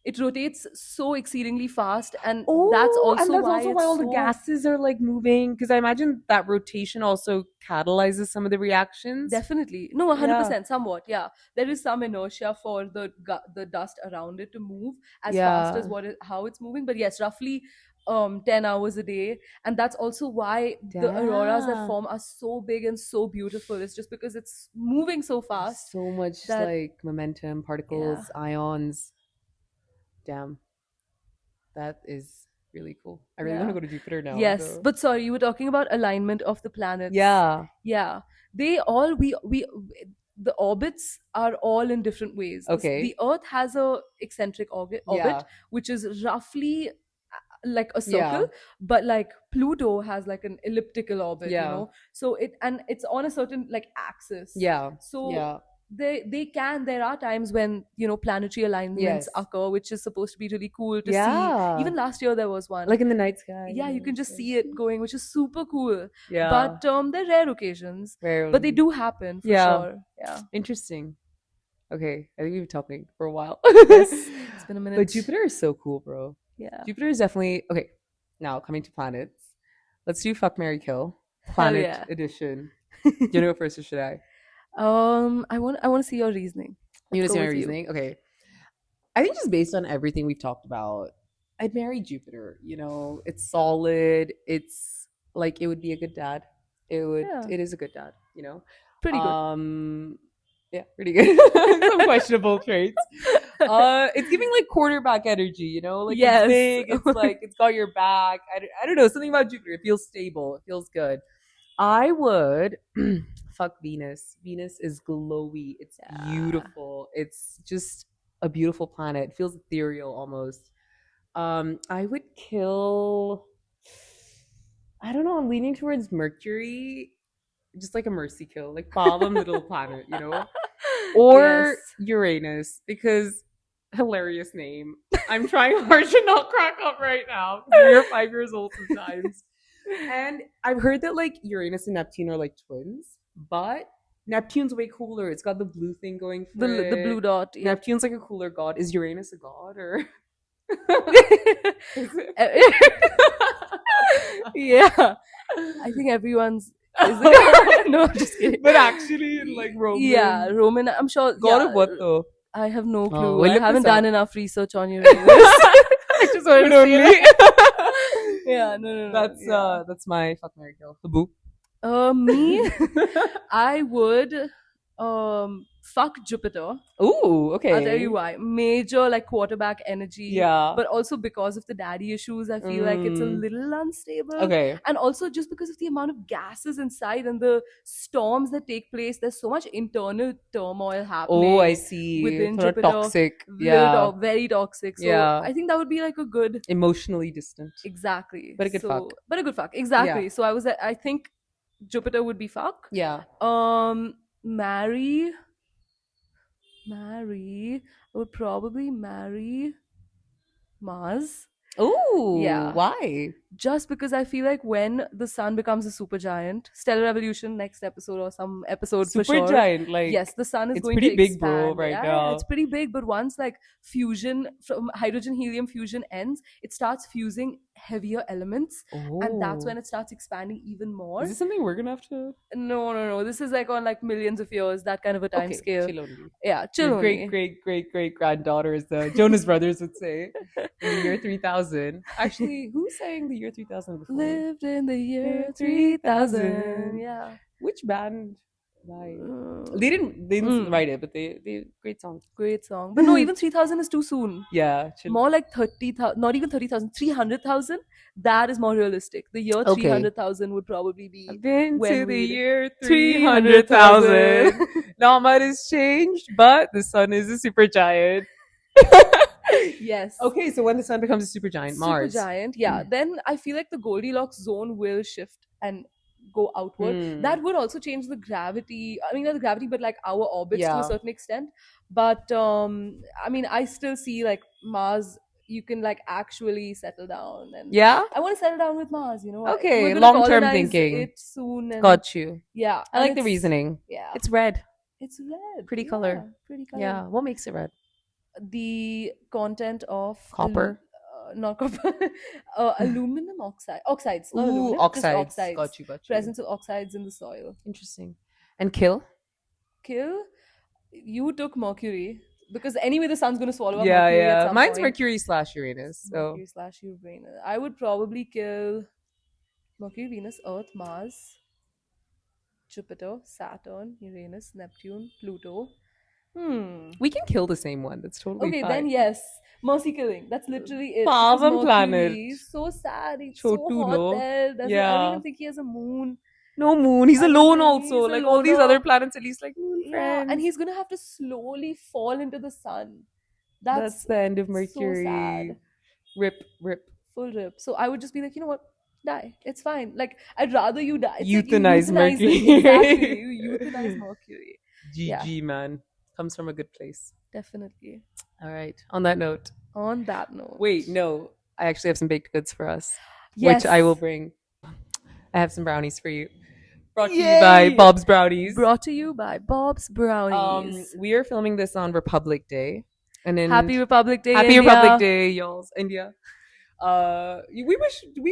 It rotates so exceedingly fast, and that's also why all the it's so- gases are like moving. Because I imagine that rotation also catalyzes some of the reactions. Definitely. No, 100%, somewhat, yeah. There is some inertia for the dust around it to move as fast as Yeah. how it's moving. But yes, roughly 10 hours a day. And that's also why the auroras that Damn. form are so big and so beautiful. It's just because it's moving so fast. So much that- like momentum, particles, ions. Damn. That is really cool. I really Yeah. want to go to Jupiter now. Yes, so- but sorry, you were talking about alignment of the planets. yeah. Yeah, they all the orbits are all in different ways. Okay. The Earth has a eccentric orbit, Yeah. which is roughly like a Yeah. circle, but like Pluto has like an elliptical orbit, Yeah. so it's on a certain like axis. Yeah. So Yeah. there are times when planetary alignments Yes. occur, which is supposed to be really cool to see. Yeah. Even last year there was one, Like in the night sky. yeah, you can just see it going, which is super cool. Yeah. But they're rare occasions, Rare but they occasions. do happen for Yeah. sure. Yeah. Interesting. Okay, I think we've been talking for a while. Yes, it's been a minute. But Jupiter is so cool, bro. Yeah. Jupiter is definitely okay. Now coming to planets, let's do fuck, marry, kill, Hell planet yeah. edition. Do you want to go first or should I? I want to see your reasoning. You want to Let's see go my with you. reasoning? Okay. I think just based on everything we've talked about, I'd marry Jupiter. It's solid. It's like it would be a good dad. Yeah. It is a good dad, Pretty good. Yeah, pretty good. Some questionable traits. It's giving like quarterback energy, like Yes. it's big, it's like it's got your back. I don't know, something about Jupiter. It feels stable, it feels good. I would fuck Venus. Venus is glowy, it's beautiful. It's just a beautiful planet. It feels ethereal almost. I would kill, I don't know, I'm leaning towards Mercury. Just like a mercy kill, like bottom middle planet, or Yes. Uranus, because hilarious name. I'm trying hard to not crack up right now. You're 5 years old sometimes. And I've heard that like Uranus and Neptune are like twins, but Neptune's way cooler. It's got the blue thing going for The it. blue dot. Yeah. Neptune's like a cooler god. Is Uranus a god or? Yeah. I think everyone's. No, I'm just kidding. But actually, in like Roman. Yeah, Roman. I'm sure. God yeah, of what though? I have no clue. Oh, we'll I look haven't this up. done enough research on Uranus. I just wanted to say that. Yeah, no. That's my fuck, marry, kill. Haboo. Me, I would fuck Jupiter. Ooh, okay. I'll tell you why. Major like quarterback energy. Yeah. But also because of the daddy issues, I feel like it's a little unstable. Okay. And also just because of the amount of gases inside and the storms that take place, there's so much internal turmoil happening. Oh, I see. Within Sort of Jupiter. toxic. Yeah. Very toxic. So Yeah. I think that would be like a good. Emotionally distant. Exactly. But a good fuck. But a good fuck. Exactly. Yeah. So I think Jupiter would be fuck. Yeah. Marry. I would probably marry Mars. Ooh. Yeah. Why? Just because I feel like when the sun becomes a supergiant, Stellar Revolution next episode or some episode for sure. Supergiant, like Yes, the sun is it's going pretty to big, expand. bro, right Yeah, now. it's pretty big, but once like fusion from hydrogen helium fusion ends, it starts fusing heavier elements, and that's when it starts expanding even more. Is this something we're gonna have to? No. This is like on like millions of years, that kind of a time scale. Chill only. Yeah, chill Your only. great granddaughter, as the Jonas Brothers would say, in the year 3000. Actually, who sang the year 3000 before? Lived in the year 3000. Yeah. Which band? They didn't write it, but they great song. Great song. But no, even 3000 is too soon. Yeah, chill. More like 30,000, not even 30,000, 300,000. That is more realistic. The year Okay. 300,000 would probably be. I've been when to the we- year 300,000. 300,000. Not much has changed, but the sun is a supergiant. Yes. Okay, so when the sun becomes a supergiant, Mars. Supergiant, yeah. Then I feel like the Goldilocks zone will shift and go outward. That would also change the gravity. I mean, not the gravity, but like our orbits to Yeah. a certain extent. But I mean, I still see like Mars. You can like actually settle down, and Yeah? I want to settle down with Mars. Okay, We're gonna long-term colonize thinking. It soon. And, Got you. Yeah, I and like the it's- reasoning. Yeah, It's red. it's red. Pretty yeah, color. Pretty color. Yeah. What makes it red? The content of Copper? not copper, aluminum oxides. Not Ooh, aluminum, just oxides. oxides. Got you. Presence of oxides in the soil. Interesting. And kill? Kill. You took Mercury because anyway the sun's going to swallow up Yeah, Mercury at yeah. some Mine's point. Mercury/Uranus. So Mercury / Uranus. I would probably kill Mercury, Venus, Earth, Mars, Jupiter, Saturn, Uranus, Neptune, Pluto. we can kill the same one. That's totally Okay, fine. then yes. Mercy killing. That's literally it. Pavan Because planet. Mercury is so sad. It's Chotu, so hot no? there. I Yeah. don't even think he has a moon. No moon. He's I alone know, also. he's Like a all these loner. other planets, at least like moon Yeah, friends. and he's gonna have to slowly fall into the sun. That's the end of so Mercury. sad. Rip. full rip. So I would just be like, you know what, die. It's fine. Like I'd rather you die. It's Euthanize like you euthanize Mercury. exactly. You euthanize Mercury. Yeah. GG, man. Comes from a good place. Definitely. All right. On that note. On that note. Wait, no. I actually have some baked goods for us, Yes. which I will bring. I have some brownies for you. Brought to you Yay! by Bob's Brownies. Brought to you by Bob's Brownies. We are filming this on Republic Day. And then Happy Republic Day, Happy India. Republic Day, y'all. India. We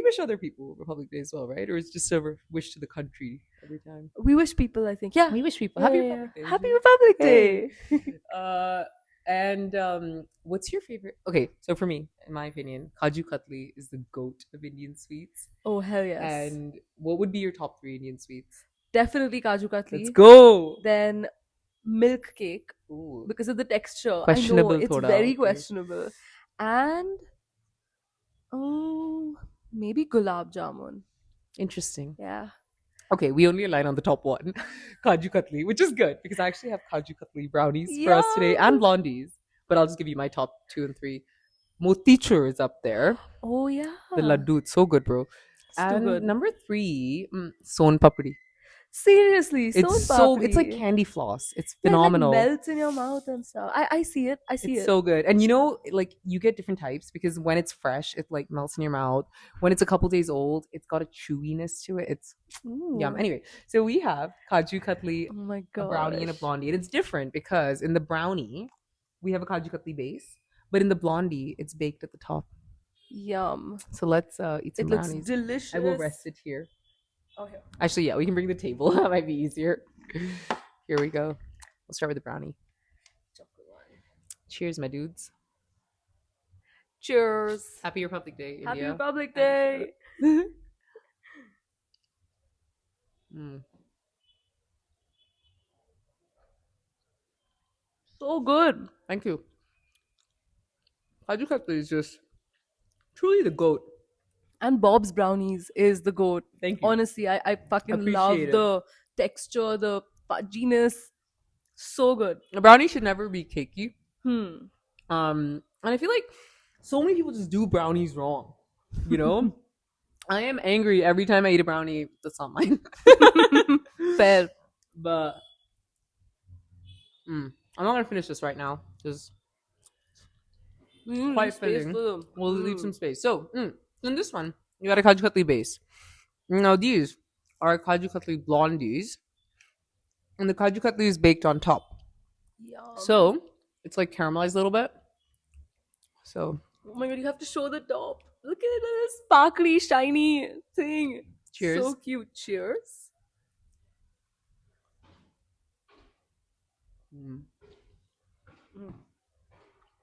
wish other people Republic Day as well, right? Or it's just a wish to the country every time. We wish people, I think. Yeah. We wish people Yeah, Happy yeah, Republic Day. yeah. Happy Republic Hey. Day. And what's your favorite? Okay, so for me, in my opinion, Kaju Katli is the goat of Indian sweets. Oh, hell yes. And what would be your top 3 Indian sweets? Definitely Kaju Katli. Let's go. Then milk cake. Ooh. Because of the texture. Questionable, I know, it's thoda, very okay. questionable. And maybe gulab jamun. Interesting. Yeah. Okay, we only align on the top one, Kaju Katli, which is good because I actually have Kaju Katli brownies for us today and blondies. But I'll just give you my top 2 and 3. Motichur is up there. Oh yeah. The laddu, it's so good, bro. It's too And good. number 3, Son Papdi. Seriously, It's it's like candy floss. It's phenomenal. Yeah, it like melts in your mouth and stuff. I see it. I see It's it. so good. And you know, like you get different types because when it's fresh, it like melts in your mouth. When it's a couple days old, it's got a chewiness to it. It's yum. Anyway, so we have Kaju Katli, Oh my a god. brownie and a blondie. And it's different because in the brownie, we have a Kaju Katli base, but in the blondie, it's baked at the top. Yum. So let's eat some It looks brownies. delicious. I will rest it here. Oh, here. Actually, yeah, we can bring the table. That might be easier. Here we go. We'll start with the brownie. Cheers, my dudes. Cheers. Happy Republic Day, India. Happy Republic Day. Mm. So good. Thank you. Kaju Katli is just truly the goat. And Bob's Brownies is the goat. Thank you. Honestly, I fucking love Appreciate it. the texture, the fudginess. So good. A brownie should never be cakey. Hmm. And I feel like so many people just do brownies wrong. You know? I am angry every time I eat a brownie that's not mine. Fair. But I'm not gonna finish this right now. Just quite filling. We'll leave some space. So in this one, you got a Kaju Katli base. Now these are Kaju Katli blondies, and the Kaju Katli is baked on top. Yum. So it's like caramelized a little bit. So Oh my god, you have to show the top. Look at this sparkly, shiny thing. Cheers. So cute. Cheers.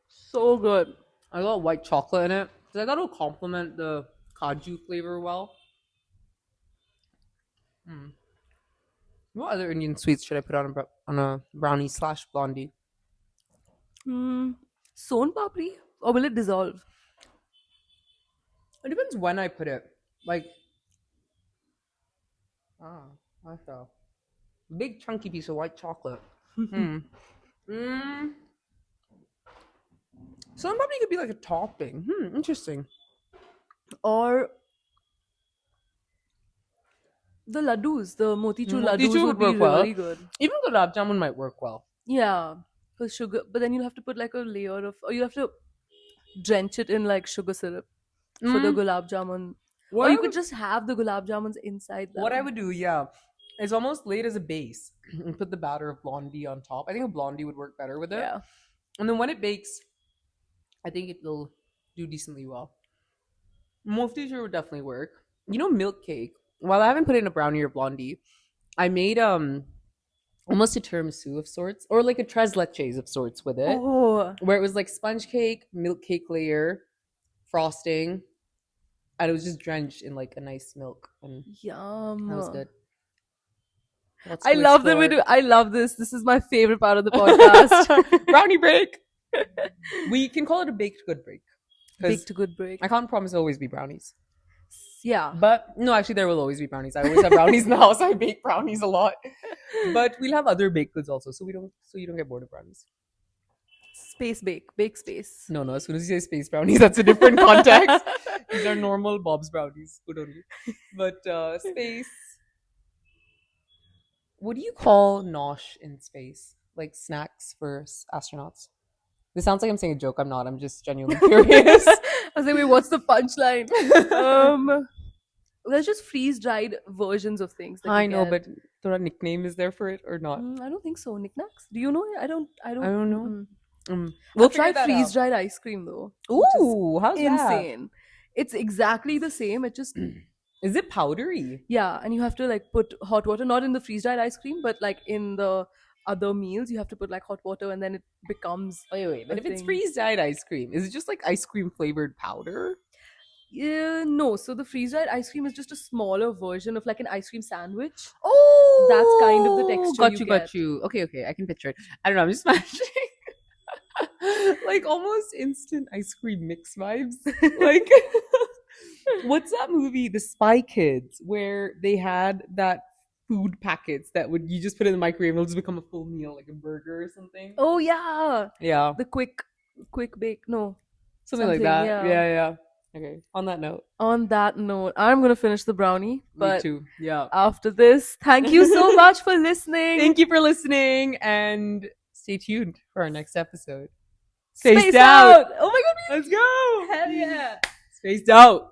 So good. I got white chocolate in it because I thought it'll complement the kaju flavor well. What other Indian sweets should I put on a brownie / blondie? Son papri? Or will it dissolve? It depends when I put it. Like, that's a big chunky piece of white chocolate. Some probably could be like a topping. Interesting. Or the laddus, the motichur Motichur laddus would would be work well. really good. Even gulab jamun might work well. Yeah, because sugar, but then you'll have to put like a layer of, or you have to drench it in like sugar syrup for the gulab jamun. What Or I you could would- just have the gulab jamuns inside them. What I would do, yeah, is almost lay it as a base and put the batter of blondie on top. I think a blondie would work better with it. Yeah. And then when it bakes, I think it will do decently well. Motichur would definitely work. You know, milk cake. While I haven't put it in a brownie or blondie, I made almost a tiramisu of sorts, or like a tres leches of sorts with it, Oh, where it was like sponge cake, milk cake layer, frosting, and it was just drenched in like a nice milk, and yum. that was good. Lots I to love the way explore. I love this. This is my favorite part of the podcast. Brownie break. We can call it a baked good break. 'Cause Baked to good break. I can't promise it'll always be brownies. Yeah. But no, actually there will always be brownies. I always have brownies in the house. I bake brownies a lot. But we'll have other baked goods also, so you don't get bored of brownies. Space bake space. No, as soon as you say space brownies, that's a different context. These are normal Bob's brownies, good only. But space. What do you call nosh in space? Like snacks for astronauts? This sounds like I'm saying a joke. I'm not. I'm just genuinely curious. I was like, wait, what's the punchline? There's just freeze dried versions of things. That I you know, get. but the nickname is there for it or not? I don't think so. Knickknacks? Do you know it? I don't I don't know. We'll figure try that freeze out. dried ice cream though. which is Ooh, how's insane. It's exactly the same. It just that? Is it powdery? yeah, and you have to like put hot water, not in the freeze dried ice cream, but like in the other meals, you have to put like hot water, and then it becomes. Wait. But a if it's thing. freeze dried ice cream, is it just like ice cream flavored powder? No, so the freeze dried ice cream is just a smaller version of like an ice cream sandwich. Oh, That's kind of the texture Got you you, get. got you. Okay, I can picture it. I don't know. I'm just imagining like almost instant ice cream mix vibes. Like, what's that movie, The Spy Kids, where they had that food packets that would you just put it in the microwave and it'll just become a full meal, like a burger or something? Oh yeah, Yeah, the quick bake. No, something like something, that. yeah. Yeah. Okay. On that note, on that note, I'm gonna finish the brownie. me But too. Yeah. after this, thank you so much for listening. Thank you for listening and stay tuned for our next episode. Spaced out. Oh my god, Let's go. hell yeah. Spaced out.